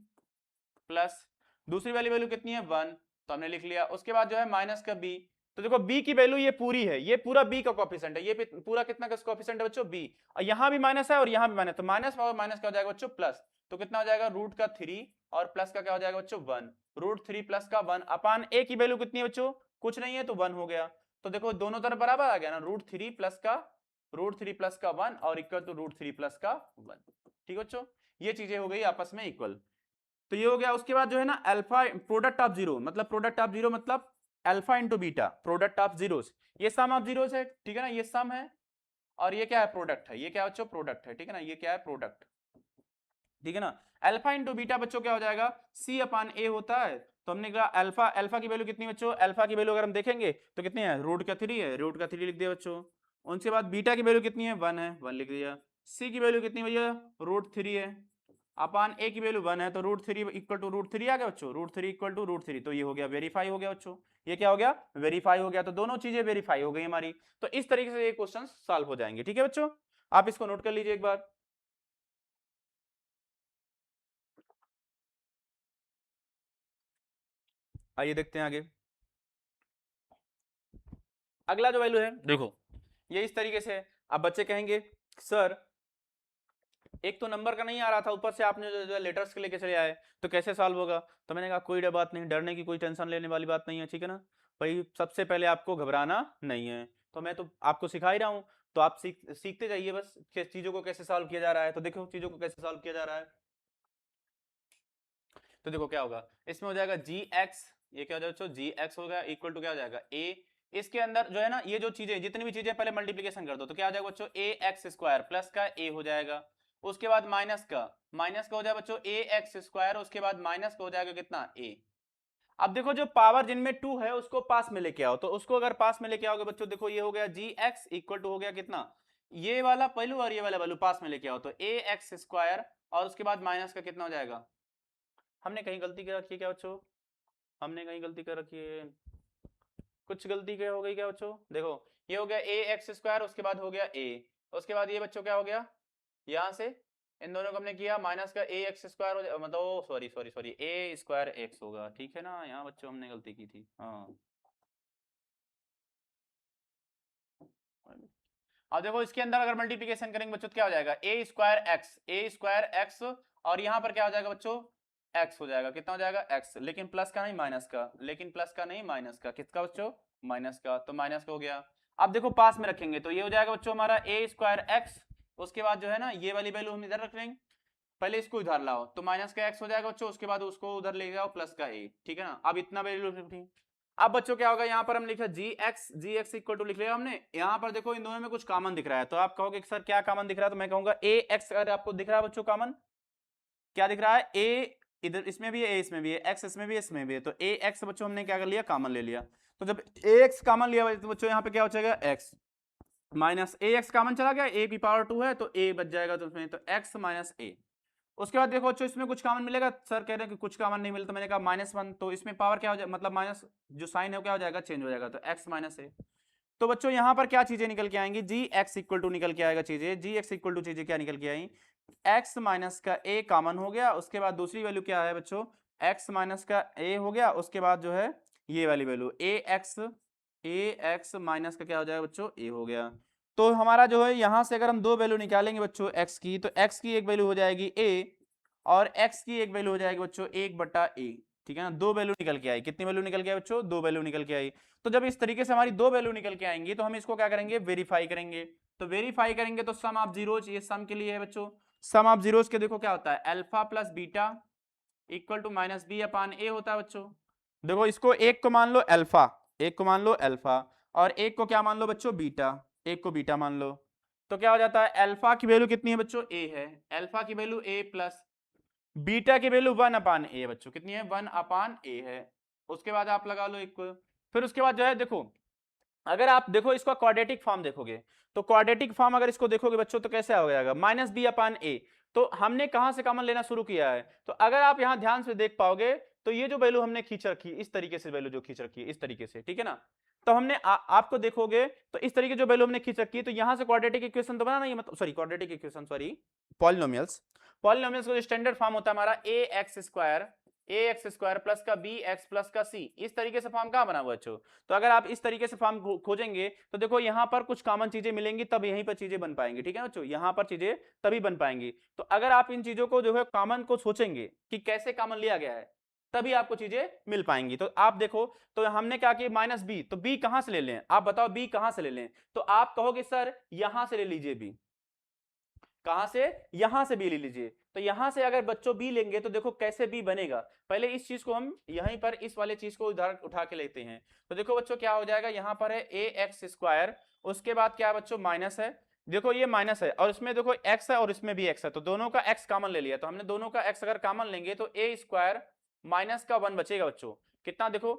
प्लस दूसरी वाली वैल्यू कितनी है 1, तो हमने लिख लिया। उसके बाद जो है माइनस का बी, तो देखो b की वैल्यू ये पूरी है, ये पूरा b का कोएफिशिएंट है, ये पूरा कितना का कोएफिशिएंट है बच्चों b, और यहां भी माइनस है और यहां भी माइनस, तो माइनस और माइनस क्या हो जाएगा बच्चों प्लस, तो कितना हो जाएगा रूट का 3 और प्लस का क्या हो जाएगा बच्चों 1, रूट 3 प्लस का 1 अपान a की वैल्यू कितनी है बच्चों, कुछ नहीं है तो 1 हो गया। तो देखो दोनों तरफ बराबर आ गया ना, रूट 3 प्लस का 1 और इक्वल टू रूट 3 प्लस का 1। ठीक है बच्चों, ये चीजें हो गई आपस में इक्वल। तो ये हो गया। उसके बाद जो है ना अल्फा प्रोडक्ट ऑफ जीरो, मतलब प्रोडक्ट ऑफ जीरो मतलब alpha into beta, product of zeros, ये सम ऑफ जीरोस है, ठीक है ना, ये सम है और ये क्या है प्रोडक्ट है, ये क्या बच्चों प्रोडक्ट है, ठीक है ना, ये क्या है प्रोडक्ट, ठीक है ना। अल्फा इंटू बीटा बच्चों क्या हो जाएगा सी अपान ए होता है, तो हमने कहा अल्फा, अल्फा की वैल्यू कितनी बच्चों, अल्फा की वैल्यू अगर हम देखेंगे तो कितनी है रूट का 3 है, रूट का 3 लिख दिया बच्चों। उनके बाद बीटा की वैल्यू कितनी है 1 है, 1 लिख दिया। सी की वैल्यू कितनी भैया रूट 3 है, अपान ए की वैल्यू 1 है, तो रूट 3 इक्वल टू रूट 3 आ गया बच्चों, रूट 3 इक्वल टू रूट 3, तो ये हो गया वेरीफाई हो गया बच्चों, ये क्या हो गया वेरीफाई हो गया। तो दोनों चीजें वेरीफाई हो गई हमारी। तो इस तरीके से ये क्वेश्चन सॉल्व हो जाएंगे। ठीक है बच्चों, आप इसको नोट कर लीजिए एक बार। आइए देखते हैं आगे। अगला जो वैल्यू है देखो ये इस तरीके से है। अब बच्चे कहेंगे सर एक तो नंबर का नहीं आ रहा था, ऊपर से आपने जो लेटर्स के लेके चले आए, तो कैसे सॉल्व होगा। तो मैंने कहा कोई बात नहीं, डरने की कोई टेंशन लेने वाली बात नहीं है, ठीक है ना भाई, सबसे पहले आपको घबराना नहीं है, तो मैं तो आपको सिखा ही रहा हूँ, तो आप सीखते जाइए बस चीजों को कैसे सॉल्व किया जा रहा है। तो देखो चीजों को कैसे सॉल्व किया जा रहा है, तो देखो क्या होगा, इसमें हो जाएगा जी एक्स, ये क्या हो जाएगा जी एक्स होगा इक्वल टू क्या हो जाएगा ए, इसके अंदर जो है ना ये जो चीजें जितनी भी चीजें पहले मल्टीप्लीकेशन कर दो, तो क्या हो जाएगा बच्चों ए एक्स स्क्वायर प्लस का ए हो जाएगा, उसके बाद माइनस का हो जाएगा बच्चों ए एक्स स्क्वायर, उसके बाद माइनस का हो जाएगा कितना ए। अब देखो जो पावर जिनमें 2 है उसको पास में लेके आओ, तो उसको अगर पास में लेके आओगे बच्चों, देखो ये हो गया जी एक्स इक्वल टू हो गया कितना, ये वाला वैल्यू और ये वाला वैल्यू पास में लेके आओ, तो ए एक्स स्क्वायर और उसके बाद माइनस का कितना हो जाएगा। हमने कहीं गलती कर रखी है क्या बच्चों, हमने कहीं गलती कर रखी है, कुछ गलती क्या हो गई क्या बच्चों, देखो ये हो गया ए एक्स स्क्वायर, उसके बाद हो गया ए, उसके बाद ये बच्चों क्या हो गया, यहां से इन दोनों को हमने किया माइनस का ए एक्स स्क्वायर, मतलब सॉरी सॉरी सॉरी ए स्क्वायर एक्स होगा, ठीक है ना, यहाँ बच्चों हमने गलती की थी। हाँ अब देखो इसके अंदर अगर मल्टीप्लिकेशन करेंगे बच्चों तो क्या हो जाएगा ए स्क्वायर एक्स और यहाँ पर क्या हो जाएगा बच्चों एक्स हो जाएगा, कितना हो जाएगा एक्स, लेकिन प्लस का नहीं माइनस का, लेकिन प्लस का नहीं माइनस का, किसका बच्चों माइनस का, तो माइनस का हो गया। अब देखो पास में रखेंगे तो ये हो जाएगा बच्चों हमारा ए स्क्वायर एक्स, उसके बाद जो है ना ये वाली वैल्यू हम इधर रख लेंगे, पहले इसको उधर लाओ तो माइनस का एक्स हो जाएगा बच्चों, उसके बाद उसको उधर ले जाओ प्लस का ए, ठीक है ना। अब इतना वैल्यू, अब बच्चों क्या होगा, यहाँ पर हम लिखा जी एक्स इक्वल टू लिख लिया हमने, यहाँ पर देखो इन दोनों में कुछ कॉमन दिख रहा है, तो आप कहोगे सर क्या कॉमन दिख रहा है, तो मैं कहूंगा ए एक्स, अगर आपको दिख रहा है बच्चों कॉमन क्या दिख रहा है, ए इधर इसमें भी है, ए इसमें भी है, एक्स इसमें भी है, इसमें भी है, तो ए एक्स बच्चों हमने क्या कर लिया कॉमन ले लिया, तो जब ए एक्स कॉमन लिया तो बच्चों यहाँ पे क्या हो जाएगा एक्स माइनस ए एक्स कॉमन चला गया, ए की पावर 2 है तो ए बच जाएगा, तो उसमें तो एक्स माइनस ए। उसके बाद देखो बच्चों इसमें कुछ कॉमन मिलेगा, सर कह रहे हैं कि कुछ कॉमन नहीं मिलता, मैंने कहा -1, तो इसमें पावर क्या हो जाएगा, मतलब माइनस जो साइन है क्या हो जाएगा चेंज हो जाएगा, तो एक्स माइनस ए। तो बच्चों यहां पर क्या चीजें निकल के आएंगी, जी एक्स इक्वल टू निकल के आएगा, चीजें जी एक्स इक्वल टू चीजें क्या निकल के आई, एक्स माइनस का ए कॉमन हो गया, उसके बाद दूसरी वैल्यू क्या है बच्चों एक्स माइनस का ए हो गया, उसके बाद जो है ये वाली वैल्यू ए एक्स माइनस का क्या हो जाएगा बच्चों ए हो गया। तो हमारा जो है यहां से अगर हम दो वैल्यू निकालेंगे बच्चों एक्स की, तो एक्स की एक वैल्यू हो जाएगी ए और x की एक वैल्यू हो जाएगी बच्चों 1/a, ठीक है ना, दो वैल्यू निकल के आई, कितनी वैल्यू निकल के आई बच्चों दो वैल्यू निकल के आई। तो जब इस तरीके से हमारी दो वैल्यू निकल के आएंगी तो हम इसको क्या करेंगे वेरीफाई करेंगे, तो वेरीफाई करेंगे तो सम ऑफ जीरोज, ये सम के लिए है बच्चों, सम ऑफ जीरोज के देखो क्या होता है alpha plus beta equal to minus b upon a होता है बच्चों। देखो इसको एक को मान लो अल्फा, एक को मान लो अल्फा और एक को क्या मान लो बच्चों बीटा, एक को बीटा मान लो, तो क्या हो जाता है अल्फा की वैल्यू कितनी है बच्चों ए है, अल्फा की वैल्यू ए प्लस बीटा की वैल्यू 1/a बच्चों कितनी है 1/a है। उसके बाद आप लगा लो इक्वल, फिर उसके बाद जो है देखो अगर आप देखो इसका क्वाड्रेटिक फॉर्म देखोगे, तो क्वाड्रेटिक फॉर्म अगर इसको देखोगे बच्चों तो कैसे हो जाएगा -b/a, तो हमने कहां से कॉमन लेना शुरू किया है, तो अगर आप यहां ध्यान से देख पाओगे तो ये जो वैल्यू हमने खींच रखी इस तरीके से, वैल्यू जो खींच रखी है इस तरीके से, ठीक है ना, तो हमने आपको देखोगे तो इस तरीके जो वैल्यू हमने खींच रखी है, तो यहां से क्वाड्रेटिक इक्वेशन तो बना नहीं, मतलब sorry quadratic equation sorry polynomials, polynomials का जो स्टैंडर्ड फॉर्म होता है हमारा ए एक्स स्क्वायर ए एक्स स्क्वायर प्लस का बी एक्स प्लस का सी, इस तरीके से फॉर्म कहाँ बना हुआ बच्चों? तो अगर आप इस तरीके से फॉर्म खोजेंगे तो देखो यहाँ पर कुछ कॉमन चीजें मिलेंगी, तब यहीं पर चीजें बन पाएंगी, ठीक है बच्चों, यहाँ पर चीजें तभी बन पाएंगी। तो अगर आप इन चीजों को जो है कॉमन को सोचेंगे कि कैसे कॉमन लिया गया है, तभी आपको चीजें मिल पाएंगी। तो आप देखो, तो हमने क्या किया माइनस बी, तो बी कहां से ले लें, आप बताओ बी कहां से ले लें? तो आप कहोगे सर यहां से ले लीजिए बी, कहां से? यहां से बी ले लीजिए। तो यहां से अगर बच्चों बी लेंगे तो देखो कैसे बी बनेगा, पहले इस चीज को हम यहीं पर इस वाले चीज को उदाहरण उठा के लेते हैं। तो देखो बच्चों क्या हो जाएगा, यहां पर है ए एक्स स्क्वायर, उसके बाद क्या है बच्चों माइनस है, देखो ये माइनस है और इसमें देखो एक्स है और इसमें भी एक्स है, तो दोनों का एक्स कॉमन ले लिया। तो हमने दोनों का एक्स अगर कॉमन लेंगे तो ए स्क्वायर माइनस का 1 बचेगा बच्चों, कितना देखो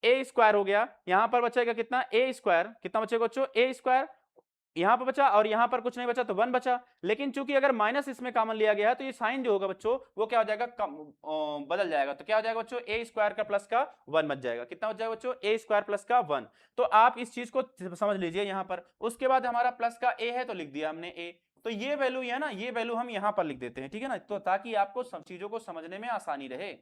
ए स्क्वायर हो गया, यहां पर बचेगा कितना ए स्क्वायर, कितना बचेगा बच्चों ए स्क्वायर, यहां पर बचा और यहां पर कुछ नहीं बचा तो 1 बचा। लेकिन चूंकि अगर माइनस इसमें कॉमन लिया गया है तो ये साइन जो होगा बच्चों वो क्या हो जाएगा, बदल जाएगा। तो क्या हो जाएगा बच्चों, ए स्क्वायर का प्लस का 1 बच जाएगा, कितना बच जाएगा बच्चों ए स्क्वायर प्लस का 1। तो आप इस चीज को समझ लीजिए यहां पर। उसके बाद हमारा प्लस का ए है तो लिख दिया हमने ए, तो ये वैल्यू है ना, ये वैल्यू हम यहां पर लिख देते हैं, ठीक है ना, तो ताकि आपको सब चीजों को समझने में आसानी रहे।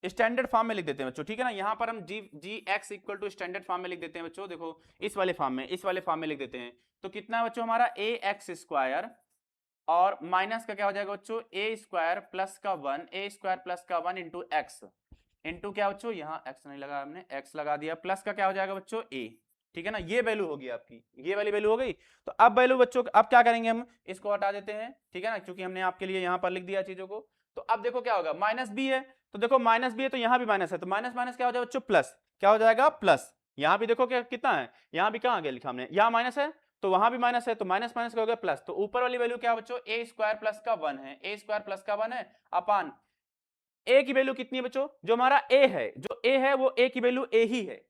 स्टैंडर्ड फॉर्म में लिख देते हैं बच्चों, ठीक है ना, यहां पर हम g x equal to standard form में लिख देते हैं बच्चों, देखो इस वाले फॉर्म में, इस वाले फॉर्म में लिख देते हैं। तो कितना है बच्चों हमारा ए एक्स स्क्वायर और माइनस का क्या हो जाएगा बच्चों ए स्क्वायर प्लस का 1, ए स्क्वायर प्लस का 1 इंटू एक्स, इंटू क्या बच्चों, यहाँ एक्स नहीं लगा हमने, एक्स लगा दिया, प्लस का क्या हो जाएगा बच्चों ए, ठीक है ना, ये वैल्यू होगी आपकी, ये वाली वैल्यू हो गई। तो अब वैल्यू बच्चों अब क्या करेंगे, हम इसको हटा देते हैं, ठीक है ना, क्योंकि हमने आपके लिए यहाँ पर लिख दिया चीजों को। तो अब देखो क्या होगा, माइनस बी है, तो देखो माइनस बी है तो यहाँ भी माइनस है, तो माइनस माइनस क्या हो जाएगा बच्चों प्लस, क्या हो जाएगा प्लस, यहाँ भी देखो क्या कितना है, यहाँ भी कहाँ गया लिखा हमने, यहाँ माइनस है तो वहां भी माइनस है, तो माइनस माइनस का हो गया प्लस। तो ऊपर वाली वैल्यू क्या बच्चों ए स्क्वायर प्लस का 1 है, ए स्क्वायर प्लस का 1 है अपान ए की वैल्यू कितनी है बच्चों, जो हमारा ए है, जो ए है वो ए की वैल्यू ए ही है,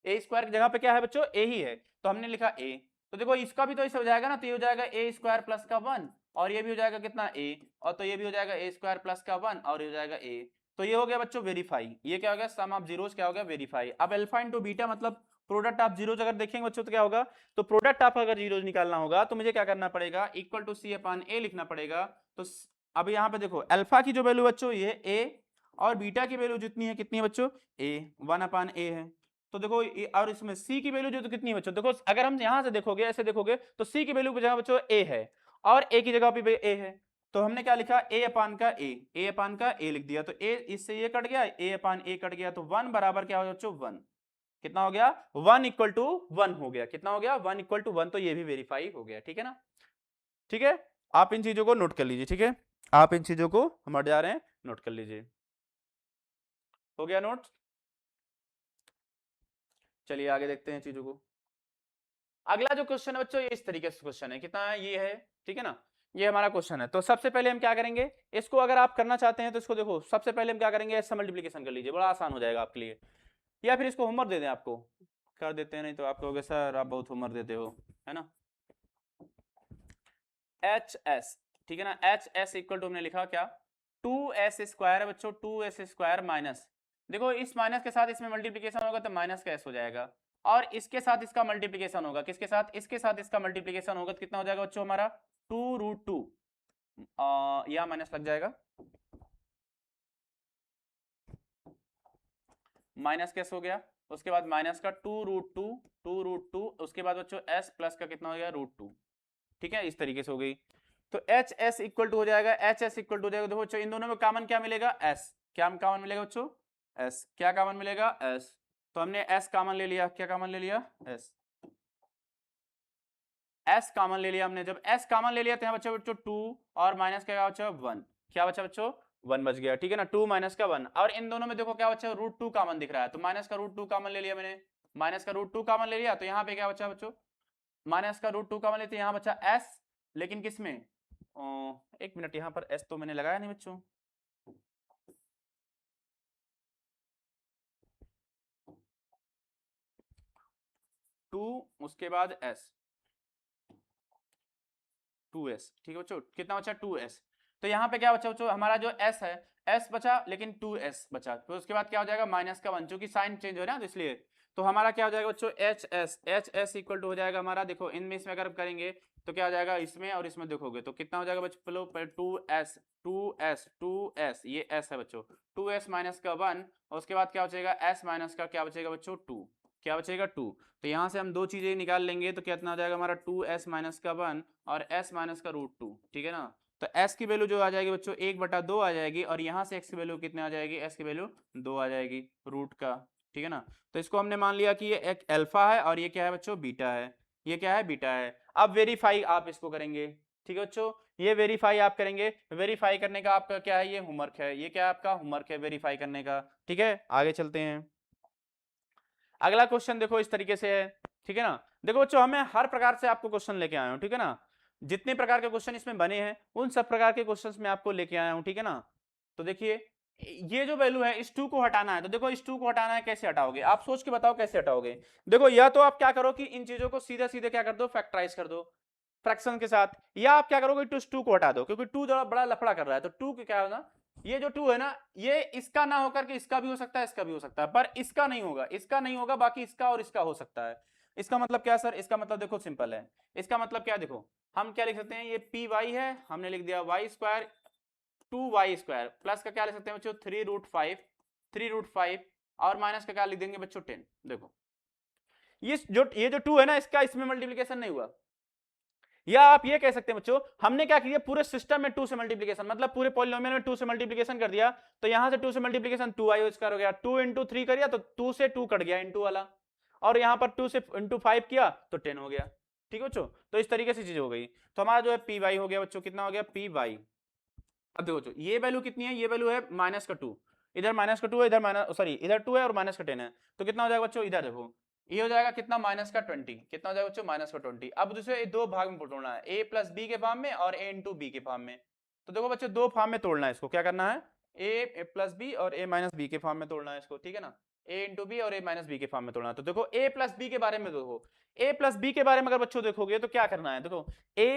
ए स्क्वायर की जगह पे क्या है बच्चों ए ही है, तो हमने लिखा ए। तो देखो इसका भी तो ऐसे हो जाएगा ना, तो ये हो जाएगा ए स्क्वायर प्लस का 1 और ये भी हो जाएगा कितना ए, और तो ये भी हो जाएगा ए स्क्वायर प्लस का 1 और ये हो जाएगा ए। तो ये हो गया बच्चों वेरीफाई, ये क्या हो गया सम ऑफ जीरोस क्या हो गया वेरीफाई। अब अल्फा इंटू बीटा मतलब प्रोडक्ट ऑफ जीरोस अगर देखेंगे बच्चों तो क्या होगा, तो प्रोडक्ट ऑफ अगर जीरोस निकालना होगा तो मुझे क्या करना पड़ेगा, इक्वल टू सी अपान ए लिखना पड़ेगा। तो अब यहाँ पे देखो अल्फा की जो वैल्यू बच्चों ये ए और बीटा की वैल्यू जितनी है कितनी है बच्चों ए 1 अपान ए है। तो देखो और इसमें सी की वैल्यू जो तो कितनी है बच्चों, देखो अगर हम यहां से देखोगे ऐसे देखोगे तो सी की वैल्यू की जगह बच्चों ए है और ए की जगह पे ए है, तो हमने क्या लिखा ए अपान का ए अपान का ए लिख दिया। तो ए इससे ये कट गया, ए अपान ए कट गया, तो 1 बराबर क्या हो गया बच्चों 1, कितना हो गया 1 इक्वल टू 1 हो गया, कितना हो गया 1 इक्वल टू 1, तो ये भी वेरीफाई हो गया, ठीक है ना। ठीक है, आप इन चीजों को नोट कर लीजिए, ठीक है, आप इन चीजों को हम हट जा रहे हैं, नोट कर लीजिए, हो गया नोट। चलिए आगे देखते हैं चीजों को। अगला जो क्वेश्चन है बच्चों ये इस तरीके से क्वेश्चन है, कितना है ये है, ठीक है ना, ये हमारा क्वेश्चन है। तो सबसे पहले हम क्या करेंगे, इसको अगर आप करना चाहते हैं तो इसको देखो सबसे पहले हम क्या करेंगे, ऐसा मल्टीप्लीकेशन कर लीजिए, बड़ा आसान हो जाएगा आपके लिए, या फिर इसको होमवर्क दे दें आपको, कर देते हैं, नहीं तो आप कहोगे सर आप बहुत होमवर्क देते हो, है ना। एच एस, ठीक है ना, एच एस इक्वल टू हमने लिखा क्या 2s स्क्वायर है बच्चों, 2s स्क्वायर माइनस, देखो इस माइनस के साथ इसमें मल्टीप्लीकेशन होगा तो माइनस का एस हो जाएगा, और इसके साथ इसका मल्टीप्लीकेशन होगा, किसके साथ, इसके साथ इसका मल्टीप्लीकेशन होगा तो कितना हो जाएगा बच्चों हमारा 2√2, यहां माइनस लग जाएगा, माइनस कैसे हो गया, उसके बाद माइनस का 2√2, उसके बाद बच्चों s प्लस का कितना हो गया √2, ठीक है, इस तरीके से हो गई। तो एच एस इक्वल टू हो जाएगा, एच एस इक्वल टू हो जाएगा, देखो बच्चों इन दोनों में कॉमन क्या मिलेगा एस, क्या कॉमन मिलेगा बच्चों एस, क्या कॉमन मिलेगा एस, तो हमने एस कॉमन ले लिया, क्या कॉमन ले लिया एस, एस कॉमन ले लिया हमने, जब एस कॉमन ले लिया तो यहाँ बच्चा बच्चों 2 और माइनस क्या बचा 1, क्या बचा बच्चों 1 बच गया, ठीक है ना, 2 माइनस का 1, और इन दोनों में देखो क्या बच्चा √2 कॉमन दिख रहा है, तो माइनस का √2 कॉमन ले लिया मैंने, माइनस का √2 कॉमन ले लिया, तो यहाँ पे क्या बचा बच्चों माइनस का √2 कॉमन लेते, यहाँ बचा एस, लेकिन किसमें एक मिनट, यहाँ पर एस तो मैंने लगाया नहीं बच्चों, टू उसके बाद एस 2s, ठीक है बच्चों, कितना बचा 2s, तो यहाँ पे क्या बचा बच्चों हमारा जो s है s बचा लेकिन 2s बचा, तो उसके बाद क्या हो जाएगा माइनस का 1, क्योंकि साइन चेंज हो रहा है ना तो इसलिए, तो हमारा क्या हो जाएगा बच्चों एच एस इक्वल टू हो जाएगा हमारा, देखो इनमें इसमें अगर करेंगे तो क्या हो जाएगा, इसमें और इसमें देखोगे तो कितना हो जाएगा बच्चों, 2s ये s है बच्चों, 2s माइनस का 1 और उसके बाद क्या बचेगा s माइनस का क्या बचेगा बच्चों 2, क्या बचेगा 2। तो यहाँ से हम दो चीजें निकाल लेंगे तो कितना हो जाएगा हमारा 2s माइनस का 1 और s माइनस का √2, ठीक है ना। तो s की वैल्यू जो आ जाएगी बच्चों 1/2 आ जाएगी और यहाँ से x की वैल्यू कितने आ जाएगी, s की वैल्यू 2 आ जाएगी रूट का, ठीक है ना। तो इसको हमने मान लिया कि ये एक अल्फा है और ये क्या है बच्चों बीटा है, ये क्या है बीटा है। अब वेरीफाई आप इसको करेंगे, ठीक है बच्चों, ये वेरीफाई आप करेंगे, वेरीफाई करने का आपका क्या है, ये होमवर्क है, ये क्या है आपका होमवर्क है वेरीफाई करने का, ठीक है। आगे चलते हैं, अगला क्वेश्चन देखो इस तरीके से है, ठीक है ना। देखो बच्चों हमें हर प्रकार से आपको क्वेश्चन लेके आया हूं, ठीक है ना, जितने प्रकार के क्वेश्चन इसमें बने हैं उन सब प्रकार के क्वेश्चंस में आपको लेके आया हूं, ठीक है ना। तो देखिए ये जो वैल्यू है इस 2 को हटाना है, तो देखो इस 2 को हटाना है, कैसे हटाओगे आप सोच के बताओ कैसे हटाओगे। देखो या तो आप क्या करो कि इन चीजों को सीधे सीधे क्या कर दो, फैक्टराइज कर दो फ्रैक्शन के साथ, या आप क्या करोगे 2 को हटा दो, क्योंकि 2 बड़ा लफड़ा कर रहा है। तो 2 के क्या होना, ये जो 2 है ना ये इसका ना होकर के इसका भी हो सकता है, इसका भी हो सकता है, पर इसका नहीं होगा, इसका नहीं होगा, बाकी इसका और इसका हो सकता है। इसका मतलब क्या सर, इसका मतलब देखो सिंपल है, इसका मतलब क्या, देखो हम क्या लिख सकते हैं, ये पी वाई है, हमने लिख दिया वाई स्क्वायर 2y² प्लस का क्या लिख सकते हैं बच्चों 3√5 और माइनस का क्या लिख देंगे बच्चों 10। देखो ये जो 2 है ना इसका इसमें मल्टीप्लीकेशन नहीं हुआ, या आप ये कह सकते हैं बच्चों हमने क्या किया पूरे सिस्टम में 2 से मल्टीप्लीकेशन, मतलब पूरे पॉलिनोमियल में 2 से मल्टीप्लीकेशन कर दिया, तो यहां से 2 से मल्टीप्लीकेशन 2y² हो गया, 2 × 3 करिए तो 2 से 2 कट गया इंटू वाला, और यहां पर 2 से × 5 किया तो 10 हो गया, ठीक है बच्चों। तो इस तरीके से चीज हो गई, तो हमारा जो है पी वाई हो गया बच्चों, कितना हो गया पी वाई। अब देखो बच्चों ये वैल्यू कितनी है, ये वैल्यू है -2, इधर -2 है, इधर माइनस सॉरी इधर 2 है और -10 है, तो कितना हो जाएगा बच्चों, इधर देखो ये हो जाएगा कितना -20, कितना हो जाएगा बच्चों -20। अब दूसरे दो भाग में तोड़ना है, a + b के फॉर्म में और a × b के फॉर्म में। तो देखो बच्चों दो फॉर्म में तोड़ना है इसको, क्या करना है a + b और a - b के फॉर्म में तोड़ना है इसको, ठीक है ना, a × b और a - b के फॉर्म में तोड़ना है। तो देखो a + b के बारे में देखो, a + b के बारे में अगर बच्चों देखोगे तो क्या करना है, देखो a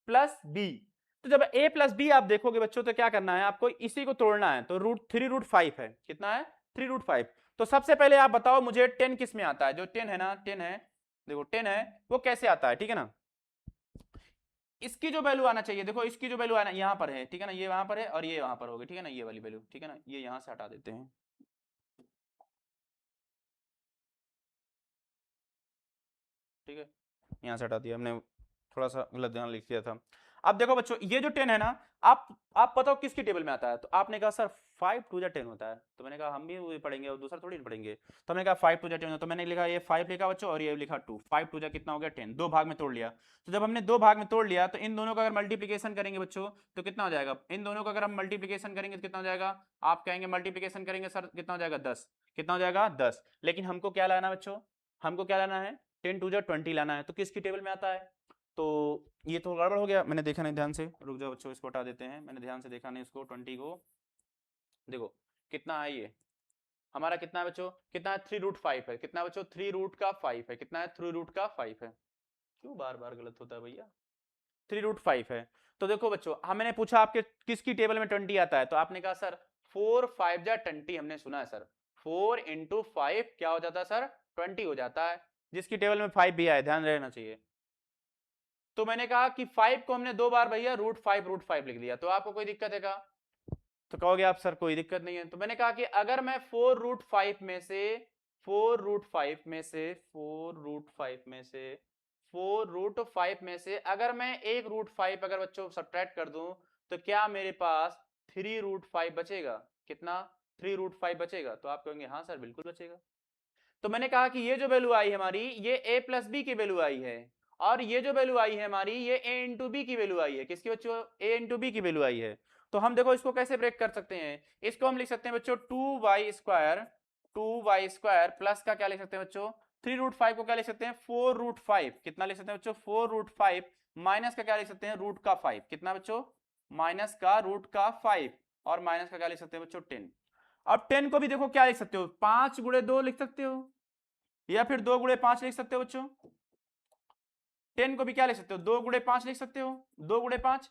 + b, तो जब a + b आप देखोगे बच्चों तो क्या करना है आपको, इसी को तोड़ना है, तो √3√5 है, कितना है 3√5। तो सबसे पहले आप बताओ मुझे 10 किस में आता है, जो 10 है ना 10 है, देखो 10 है वो कैसे आता है, ठीक है ना। इसकी जो वैल्यू आना चाहिए, देखो इसकी जो वैल्यू आना यहाँ पर है, ठीक है ना, ये वहां पर है और ये वहां पर होगी, ठीक है ना, ये वाली वैल्यू, ठीक है ना, ये यहां से हटा देते हैं, ठीक है, यहां से हटा दिया हमने, थोड़ा सा गलत ध्यान लिख दिया था। अब देखो बच्चों ये जो 10 है ना, आप बताओ किसकी टेबल में आता है, तो आपने कहा सर 5 2 जा 10 होता है, तो मैंने कहा हम भी वही पढ़ेंगे और दूसरा थोड़ी नहीं पढ़ेंगे, तो मैंने कहा 5 2 जा 10, तो मैंने लिखा ये 5 लिखा बच्चों और ये लिखा 2, 5 2 जा कितना हो गया 10, दो भाग में तोड़ लिया। तो जब हमने दो भाग में तोड़ लिया तो इन दोनों का अगर मल्टीप्लीकेशन करेंगे बच्चों तो कितना हो जाएगा, इन दोनों का अगर हम मल्टीप्लीकेशन करेंगे तो कितना हो जाएगा, आप कहेंगे मल्टीप्लीकेशन करेंगे सर कितना हो जाएगा 10, कितना हो जाएगा 10, लेकिन हमको क्या लाना है बच्चों, हमको क्या लाना है 10 2 जा 20 लाना है, तो किसकी टेबल में आता है, तो ये तो गड़बड़ हो गया, मैंने देखा नहीं ध्यान से, रुक जाओ बच्चों इसको हटा देते हैं, मैंने ध्यान से देखा नहीं इसको 20 को, देखो कितना है ये हमारा, कितना है बच्चों, कितना है 3√5 है, कितना है बच्चों 3√5 है, कितना है 3√5 है, क्यों बार बार गलत होता है भैया, 3√5 है। तो देखो बच्चों हमने पूछा आपके किसकी टेबल में 20 आता है, तो आपने कहा सर 4 5 जा 20, हमने सुना है सर 4 × 5 क्या हो जाता है सर 20 हो जाता है, जिसकी टेबल में 5 भी आए, ध्यान रहना चाहिए। तो मैंने कहा कि 5 को हमने दो बार भैया √5 लिख दिया, तो आपको कोई दिक्कत है क्या, तो कहोगे आप सर कोई दिक्कत नहीं है, तो मैंने कहा कि अगर मैं 4√5 में से 4√5 में से 4√5 में से 4√5 में से अगर मैं एक √5 अगर बच्चों सब्ट्रैक्ट कर दूं तो क्या मेरे पास 3√5 बचेगा, कितना 3√5 बचेगा, तो आप कहेंगे हाँ सर बिल्कुल बचेगा। तो मैंने कहा कि ये जो वैल्यू आई हमारी ये a + b की वैल्यू आई है, और ये जो वैल्यू आई है हमारी ये a × b की वैल्यू आई है, किसकी बच्चों a × b की वैल्यू आई है। तो हम देखो इसको कैसे ब्रेक कर सकते हैं, इसको हम लिख सकते हैं बच्चों 2y² प्लस का क्या लिख सकते हैं बच्चों 3√5 को क्या लिख सकते हैं 4√5, कितना लिख सकते हैं बच्चों 4√5 माइनस का क्या लिख सकते हैं √5, कितना बच्चों माइनस का √5 और माइनस का क्या लिख सकते हैं बच्चों 10। अब 10 को भी देखो क्या लिख सकते हो 5 × 2 लिख सकते हो या फिर 2 × 5 लिख सकते हो बच्चों, 10 को भी क्या लिख सकते हो 2 × 5 लिख सकते हो, 2 × 5,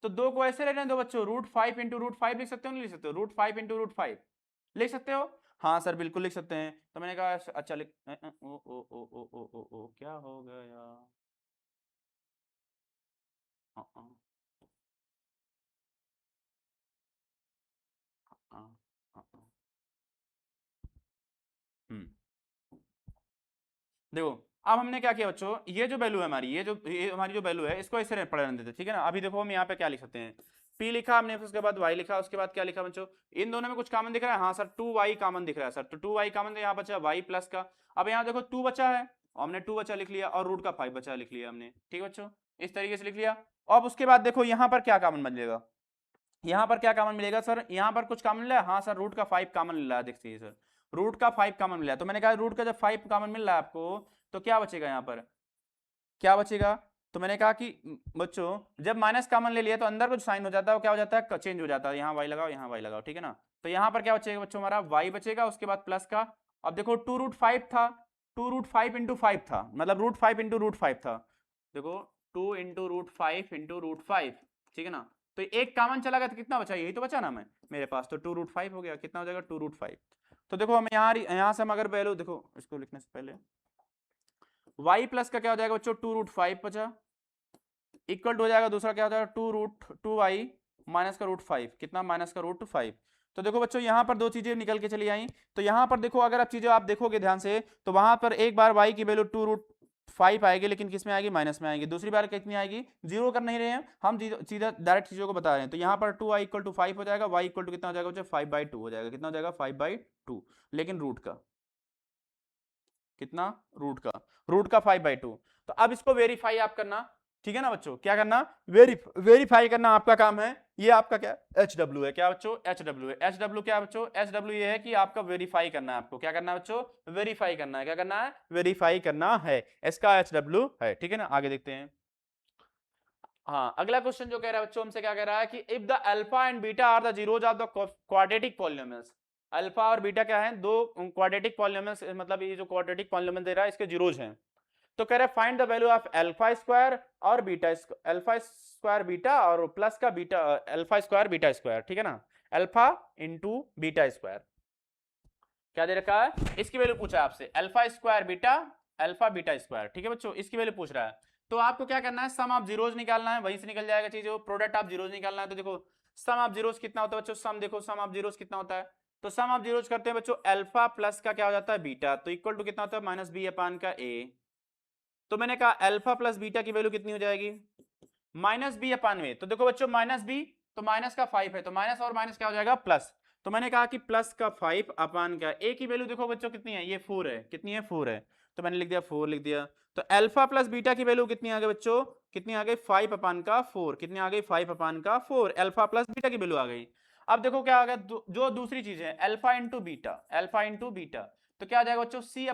तो 2 को ऐसे रहने दो बच्चों √5 × √5 लिख सकते हो नहीं लिख सकते हो √5 × √5 लिख सकते हो। हाँ सर बिल्कुल लिख सकते हैं। तो मैंने कहा अच्छा लिख ओ ओ ओ ओ ओ ओ ओ क्या हो गया। हाँ, हाँ, हाँ, हाँ, हाँ। हम्म देखो अब हमने क्या किया बच्चों, ये जो वैल्यू है हमारी, ये हमारी जो वैल्यू है इसको ऐसे पढ़ने देते, ठीक है ना। अभी देखो हम यहाँ पे क्या लिख सकते हैं, p लिखा हमने, उसके बाद y लिखा, उसके बाद क्या लिखा बच्चों, इन दोनों में कुछ कॉमन दिख रहा है, हाँ सर 2y कॉमन दिख रहा है सर, तो 2y कॉमन, तो यहाँ बचा y प्लस का। अब यहाँ देखो 2 बचा है, हमने 2 बचा लिख लिया, और रूट का 5 बचा लिख लिया हमने, ठीक है बच्चों, इस तरीके से लिख लिया। अब उसके बाद देखो यहाँ पर क्या कॉमन मिलेगा, यहाँ पर क्या कॉमन मिलेगा सर, यहाँ पर कुछ कॉमन मिला है, हाँ सर रूट का 5 कॉमन मिल रहा है, देखिए सर रूट का 5 कॉमन मिला है। तो मैंने कहा रूट का जब 5 कॉमन मिल रहा है आपको, तो क्या बचेगा यहाँ पर, क्या बचेगा। तो मैंने कहा कि बच्चों जब माइनस कॉमन ले लिया तो अंदर कुछ साइन हो जाता है, वो क्या हो जाता है, चेंज हो जाता है, यहाँ वाई लगाओ यहाँ वाई लगाओ, ठीक है ना। तो यहाँ पर क्या बचेगा बच्चों, हमारा वाई बचेगा, उसके बाद प्लस का। अब देखो 2√5 था, 2√5 × 5 था, मतलब √5 × √5 था, देखो 2 × √5 × √5, ठीक है ना। तो एक कॉमन चला गया तो कितना बचा, यही तो बचा ना मैं मेरे पास, तो 2√5 हो गया, कितना हो जाएगा 2√5। तो देखो हम यहाँ से हम अगर वैल्यू देखो, इसको लिखने से पहले y प्लस का क्या हो जाएगा बच्चों, 2√5 बचा, इक्वल टू हो जाएगा दूसरा क्या हो जाएगा, 2√2y माइनस का √5, कितना माइनस का √5। तो देखो बच्चों यहाँ पर दो चीजें निकल के चली आई, तो यहाँ पर देखो अगर आप चीजें आप देखोगे ध्यान से, तो वहां पर एक बार y की वैल्यू 2√5 आएगी, लेकिन किस में आएगी, माइनस में आएगी, दूसरी बार कितनी आएगी, जीरो कर नहीं रहे हैं हम, सीधा डायरेक्ट चीजों को बता रहे हैं। तो यहाँ पर 2y = 5 हो जाएगा, y = कितना हो जाएगा बच्चों, 5/2 हो जाएगा, कितना हो जाएगा 5/2, लेकिन रूट का कितना, रूट का 5/2। तो अब इसको वेरीफाई आप करना, ठीक है ना बच्चों, क्या करना, वेरीफाई करना आपका काम है। ये आपका क्या HW है, क्या बच्चों, HW है। HW क्या बच्चों, HW ये है कि आपका वेरीफाई करना है, आपको क्या करना है बच्चों, वेरीफाई करना है, क्या करना है, वेरीफाई करना है, इसका HW है, ठीक है ना। आगे देखते हैं। हाँ अगला क्वेश्चन जो कह रहा है बच्चों हमसे, क्या कह रहा है कि if the alpha and beta are the zeros of the quadratic polynomials, alpha और बीटा क्या है, दो क्वाड्रेटिक पॉलिनोमियल्स, मतलब ये जो क्वाड्रेटिक पॉलिनोमियल दे रहा है इसके जीरोज हैं। तो कह रहा है find the value of alpha square और बीटा, अल्फा स्क्वायर बीटा और प्लस का beta, alpha square beta square, ठीक है ना, अल्फा इंटू बीटा स्क्वायर, क्या दे रखा है, इसकी वैल्यू पूछा है आपसे, alpha square beta, alpha beta square, ठीक है बच्चों, इसकी वैल्यू पूछ रहा है। तो आपको क्या करना है, सम ऑफ जीरोज निकालना है, वहीं से निकल जाएगा चीज, प्रोडक्ट ऑफ जीरोज निकालना है। तो देखो सम ऑफ जीरोज कितना होता है बच्चों, सम देखो सम ऑफ जीरोज कितना होता है, तो सम ऑफ जीरोज करते हैं बच्चों, अल्फा प्लस का क्या हो जाता है बीटा, तो इक्वल टू कितना होता है, -b/a। तो मैंने कहा अल्फा प्लस बीटा की वैल्यू कितनी हो जाएगी, -b/a। तो देखो बच्चों माइनस बी, तो माइनस का 5 है, तो माइनस और माइनस क्या हो जाएगा, प्लस। तो मैंने कहा कि प्लस का 5 अपान का ए की वैल्यू देखो बच्चों कितनी है, ये 4 है, कितनी है 4 है, तो मैंने लिख दिया 4 लिख दिया। तो अल्फा प्लस बीटा की वैल्यू कितनी आ गई बच्चों, कितनी आ गई 5 अपान का 4, कितनी आ गई 5 अपान का 4, अल्फा प्लस बीटा की वैल्यू आ गई। अब देखो क्या आ गया, जो दूसरी चीज है alpha into beta, alpha into beta, तो क्या आ जाएगा बच्चों c/a,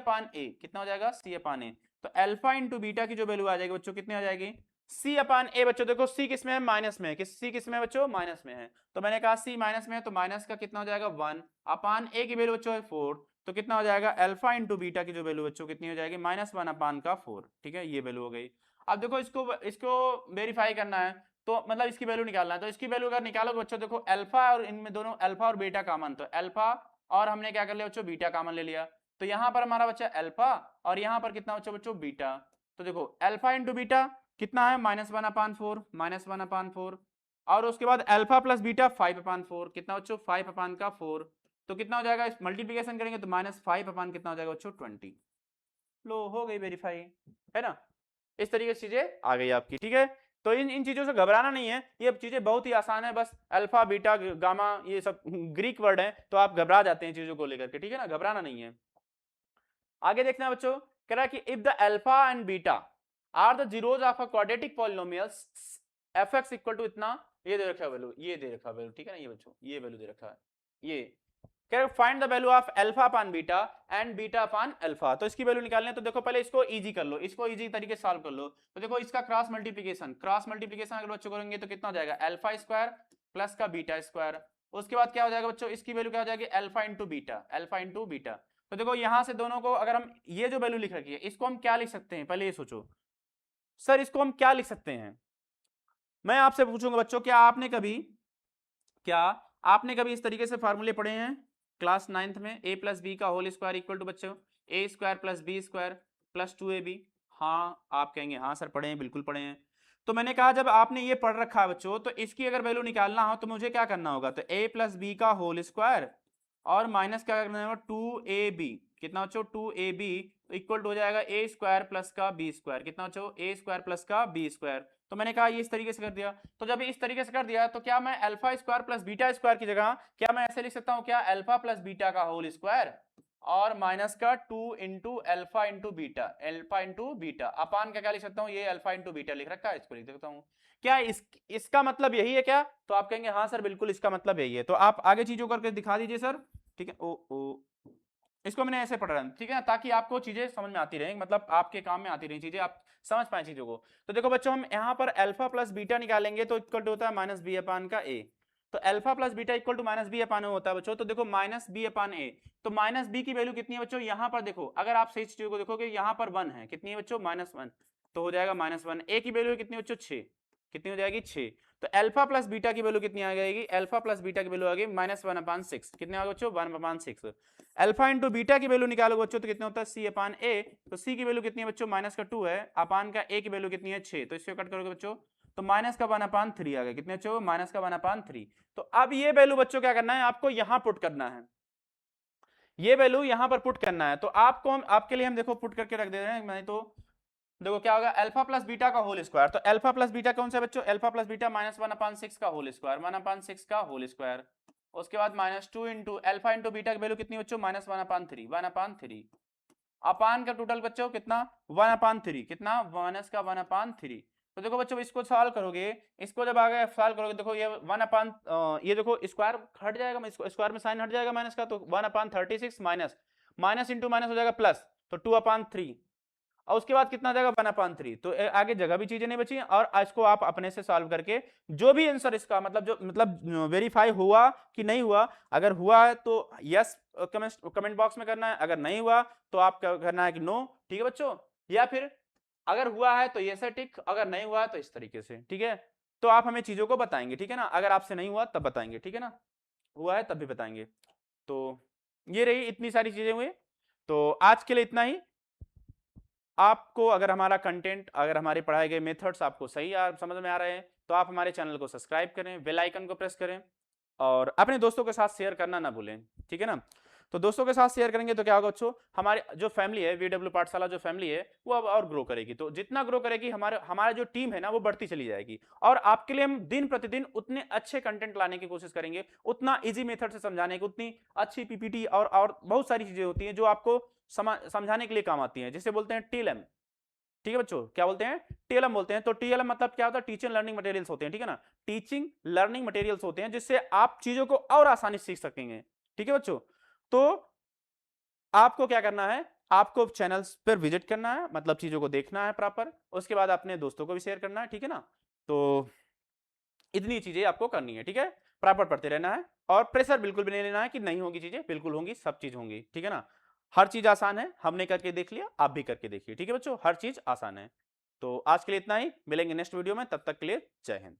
कितना हो जाएगा c/a। तो अल्फा इंटू बीटा की जो वैल्यू आ जाएगी बच्चों कितनी आ जाएगी, c/a। बच्चों देखो c किस में है, माइनस में है, c किस में है बच्चों, माइनस में है, तो मैंने कहा c माइनस में है, तो माइनस का कितना हो जाएगा 1 अपान a की वैल्यू बच्चों है 4, तो कितना हो जाएगा अल्फा इंटू बीटा की जो वैल्यू बच्चों कितनी हो जाएगी, -1 अपान का 4, ठीक है, ये वैल्यू हो गई। अब देखो इसको वेरीफाई करना है, तो मतलब इसकी वैल्यू निकालना है, तो इसकी वैल्यू अगर निकालोगे बच्चों, देखो अल्फा और इनमें दोनों अल्फा और बीटा कॉमन, तो अल्फा और हमने क्या कर लिया बच्चों, बीटा कॉमन ले लिया, तो यहां पर हमारा बच्चा अल्फा और यहां पर कितना बच्चा बच्चों बीटा। तो देखो अल्फा इंटू बीटा कितना है, -1/4, -1/4, और उसके बाद अल्फा प्लस बीटा 5/4, कितना बच्चों 5/4, तो कितना हो जाएगा, मल्टीप्लीकेशन करेंगे तो -5 अपान कितना हो जाएगा बच्चों 20। लो हो गई वेरीफाई, है ना। इस तरीके से चीजें आ गई आपकी, ठीक है। तो इन इन चीजों से घबराना नहीं है, ये चीजें बहुत ही आसान है, बस अल्फा बीटा गामा ये सब ग्रीक वर्ड है, तो आप घबरा जाते हैं चीजों को लेकर के, ठीक है ना, घबराना नहीं है। आगे देखना बच्चों, कह रहा है कि if the alpha and beta are the zeros of a quadratic polynomials fx equal to इतना, ये दे रखा है वैल्यू, ये दे रखा है वैल्यू, ठीक है ना, ये बच्चों ये वैल्यू दे रखा है, ये कह रहा है find the value of alpha upon beta and beta upon alpha. तो इसकी वैल्यू निकालने, तो देखो पहले इसको इजी कर लो, इसको इजी तरीके से सॉल्व कर लो। तो देखो इसका क्रॉस मल्टीप्लिकेशन अगर बच्चों करेंगे तो कितना हो जाएगा, अल्फा स्क्वायर प्लस का बीटा स्क्वायर, उसके बाद क्या हो जाएगा बच्चों, इसकी वैल्यू क्या हो जाएगी, alpha into beta, alpha into beta. तो देखो यहां से दोनों को अगर हम ये जो वैल्यू लिख रखी है इसको हम क्या लिख सकते हैं, पहले ये सोचो सर, इसको हम क्या लिख सकते हैं। मैं आपसे पूछूंगा बच्चों, क्या आपने कभी इस तरीके से फार्मूले पढ़े हैं, क्लास 9th में a प्लस बी का होल स्क्वायर इक्वल टू बच्चों a square plus b square plus 2ab। हाँ आप कहेंगे हाँ सर पढ़े हैं, बिल्कुल पढ़े हैं। तो मैंने कहा जब आपने ये पढ़ रखा है बच्चों तो इसकी अगर वैल्यू निकालना हो तो मुझे क्या करना होगा, तो a प्लस बी का होल स्क्वायर और माइनस क्या करना होगा 2ab। कितना बच्चों 2ab इक्वल टू हो जाएगा a स्क्वायर प्लस का बी स्क्वायर। कितना बच्चों a स्क्वायर प्लस का बी स्क्वायर। तो मैंने कहा ये इस तरीके से कर दिया। तो जब इस तरीके से कर दिया तो क्या मैं alpha square plus beta square की जगह क्या मैं ऐसे लिख सकता हूँ क्या, अल्फा प्लस बीटा का होल स्क्वायर और माइनस का 2 into alpha into beta, alpha into beta अपान का क्या लिख सकता हूँ, ये अल्फा इंटू बीटा लिख रखा है, इसको लिख सकता हूँ। क्या इसका मतलब यही है क्या, तो आप कहेंगे हाँ सर बिल्कुल इसका मतलब यही है। तो आप आगे चीजों करके दिखा दीजिए सर। ठीक है, ओ इसको मैंने ऐसे पढ़ रहा हूं, ठीक है ना, ताकि आपको चीजें समझ में आती रहें, मतलब आपके काम में आती रही चीजें, आप समझ पाए चीजों को। तो देखो बच्चों हम यहाँ पर अल्फा प्लस बीटा निकालेंगे तो इक्वल टू होता है माइनस बी अपान का ए। तो alpha plus beta equal to minus b upon होता है बच्चों। तो देखो माइनस बी अपान ए, तो माइनस बी की वैल्यू कितनी है बच्चों, यहाँ पर देखो अगर आप सही चीजों को देखोगे यहाँ पर 1 है, कितनी है बच्चों -1, तो हो जाएगा -1। ए की वैल्यू कितनी बच्चों 6, कितनी हो जाएगी 6। तो अल्फा प्लस बीटा की वैल्यू कितनी आ जाएगी, अल्फा प्लस बीटा की वैल्यू आ गई -1/6, कितने आ गए बच्चों 1/6। अल्फा इंटू बीटा की वैल्यू निकालो बच्चों तो कितना होता है सी अपान ए। तो सी की वैल्यू कितनी है बच्चों माइनस का 2 है, अपान का ए की वैल्यू कितनी है 6, तो इसको कट करोगे बच्चों तो माइनस का 1/3 आ गया, कितने बच्चों माइनस का 1/3। तो अब ये वैल्यू बच्चों क्या करना है, आपको यहां पुट करना है, ये वैल्यू यहां पर पुट करना है। तो आपको आपके लिए हम देखो पुट करके रख दे रहे हैं, मैं तो देखो क्या होगा अल्फा प्लस बीटा का होल स्क्वायर। तो अल्फा प्लस बीटा कौन सा बच्चों, अल्फा प्लस बीटा -1/6 का होल स्क्वायर, 1/6 का होल स्क्वायर। उसके बाद -2 इंटू अल्फा इंटू बीटा की वैल्यू कितनी बच्चों -1/3, 1/3 अपान का टोटल बच्चों कितना 1/3, कितना माइनस का 1/3। तो देखो बच्चों इसको सॉल्व करोगे, इसको जब आगे सॉल्व करोगे देखो ये 1 ये देखो स्क्वायर हट जाएगा, स्क्वायर में साइन हट जाएगा माइनस का, तो 1/36 माइनस माइनस इंटू माइनस हो जाएगा प्लस, तो 2/3 और उसके बाद कितना आ जाएगा 1/3। तो आगे जगह भी चीजें नहीं बची और इसको आप अपने से सॉल्व करके जो भी आंसर इसका मतलब जो मतलब वेरीफाई हुआ कि नहीं हुआ, अगर हुआ है तो यस कमेंट बॉक्स में करना है, अगर नहीं हुआ तो आप क्या करना है कि नो। ठीक है बच्चों, या फिर अगर हुआ है तो ये से टिक, अगर नहीं हुआ तो इस तरीके से। ठीक है, तो आप हमें चीजों को बताएंगे, ठीक है ना, अगर आपसे नहीं हुआ तब बताएंगे, ठीक है ना, हुआ है तब भी बताएंगे। तो ये रही इतनी सारी चीजें हुई। तो आज के लिए इतना ही। आपको अगर हमारा कंटेंट, अगर हमारे पढ़ाए गए मेथड्स आपको सही समझ में आ रहे हैं तो आप हमारे चैनल को सब्सक्राइब करें, बेल आइकन को प्रेस करें और अपने दोस्तों के साथ शेयर करना ना भूलें, ठीक है ना। तो दोस्तों के साथ शेयर करेंगे तो क्या होगा बच्चों, हमारे जो फैमिली है VW पाठशाला जो फैमिली है वो अब और ग्रो करेगी। तो जितना ग्रो करेगी हमारा जो टीम है ना वो बढ़ती चली जाएगी और आपके लिए हम दिन प्रतिदिन उतने अच्छे कंटेंट लाने की कोशिश करेंगे, उतना इजी मेथड से समझाने की, उतनी अच्छी पीपीटी और बहुत सारी चीजें होती हैं जो आपको समझाने के लिए काम आती हैं, जिसे बोलते हैं TLM। ठीक है बच्चों, क्या बोलते हैं TLM बोलते हैं। तो TLM मतलब क्या होता है, टीचिंग लर्निंग मटेरियल्स होते हैं, ठीक है ना, टीचिंग लर्निंग मटेरियल्स होते हैं जिससे आप चीजों को और आसानी से सीख सकेंगे। ठीक है बच्चों, तो आपको क्या करना है, आपको चैनल्स पर विजिट करना है, मतलब चीजों को देखना है प्रॉपर, उसके बाद अपने दोस्तों को भी शेयर करना है, ठीक है ना। तो इतनी चीजें आपको करनी है, ठीक है, प्रॉपर पढ़ते रहना है और प्रेशर बिल्कुल भी नहीं लेना है कि नहीं होगी चीजें, बिल्कुल होंगी, सब चीज होंगी, ठीक है ना। हर चीज आसान है, हमने करके देख लिया, आप भी करके देखिए, ठीक है बच्चों, हर चीज आसान है। तो आज के लिए इतना ही, मिलेंगे नेक्स्ट वीडियो में, तब तक के लिए जय हिंद।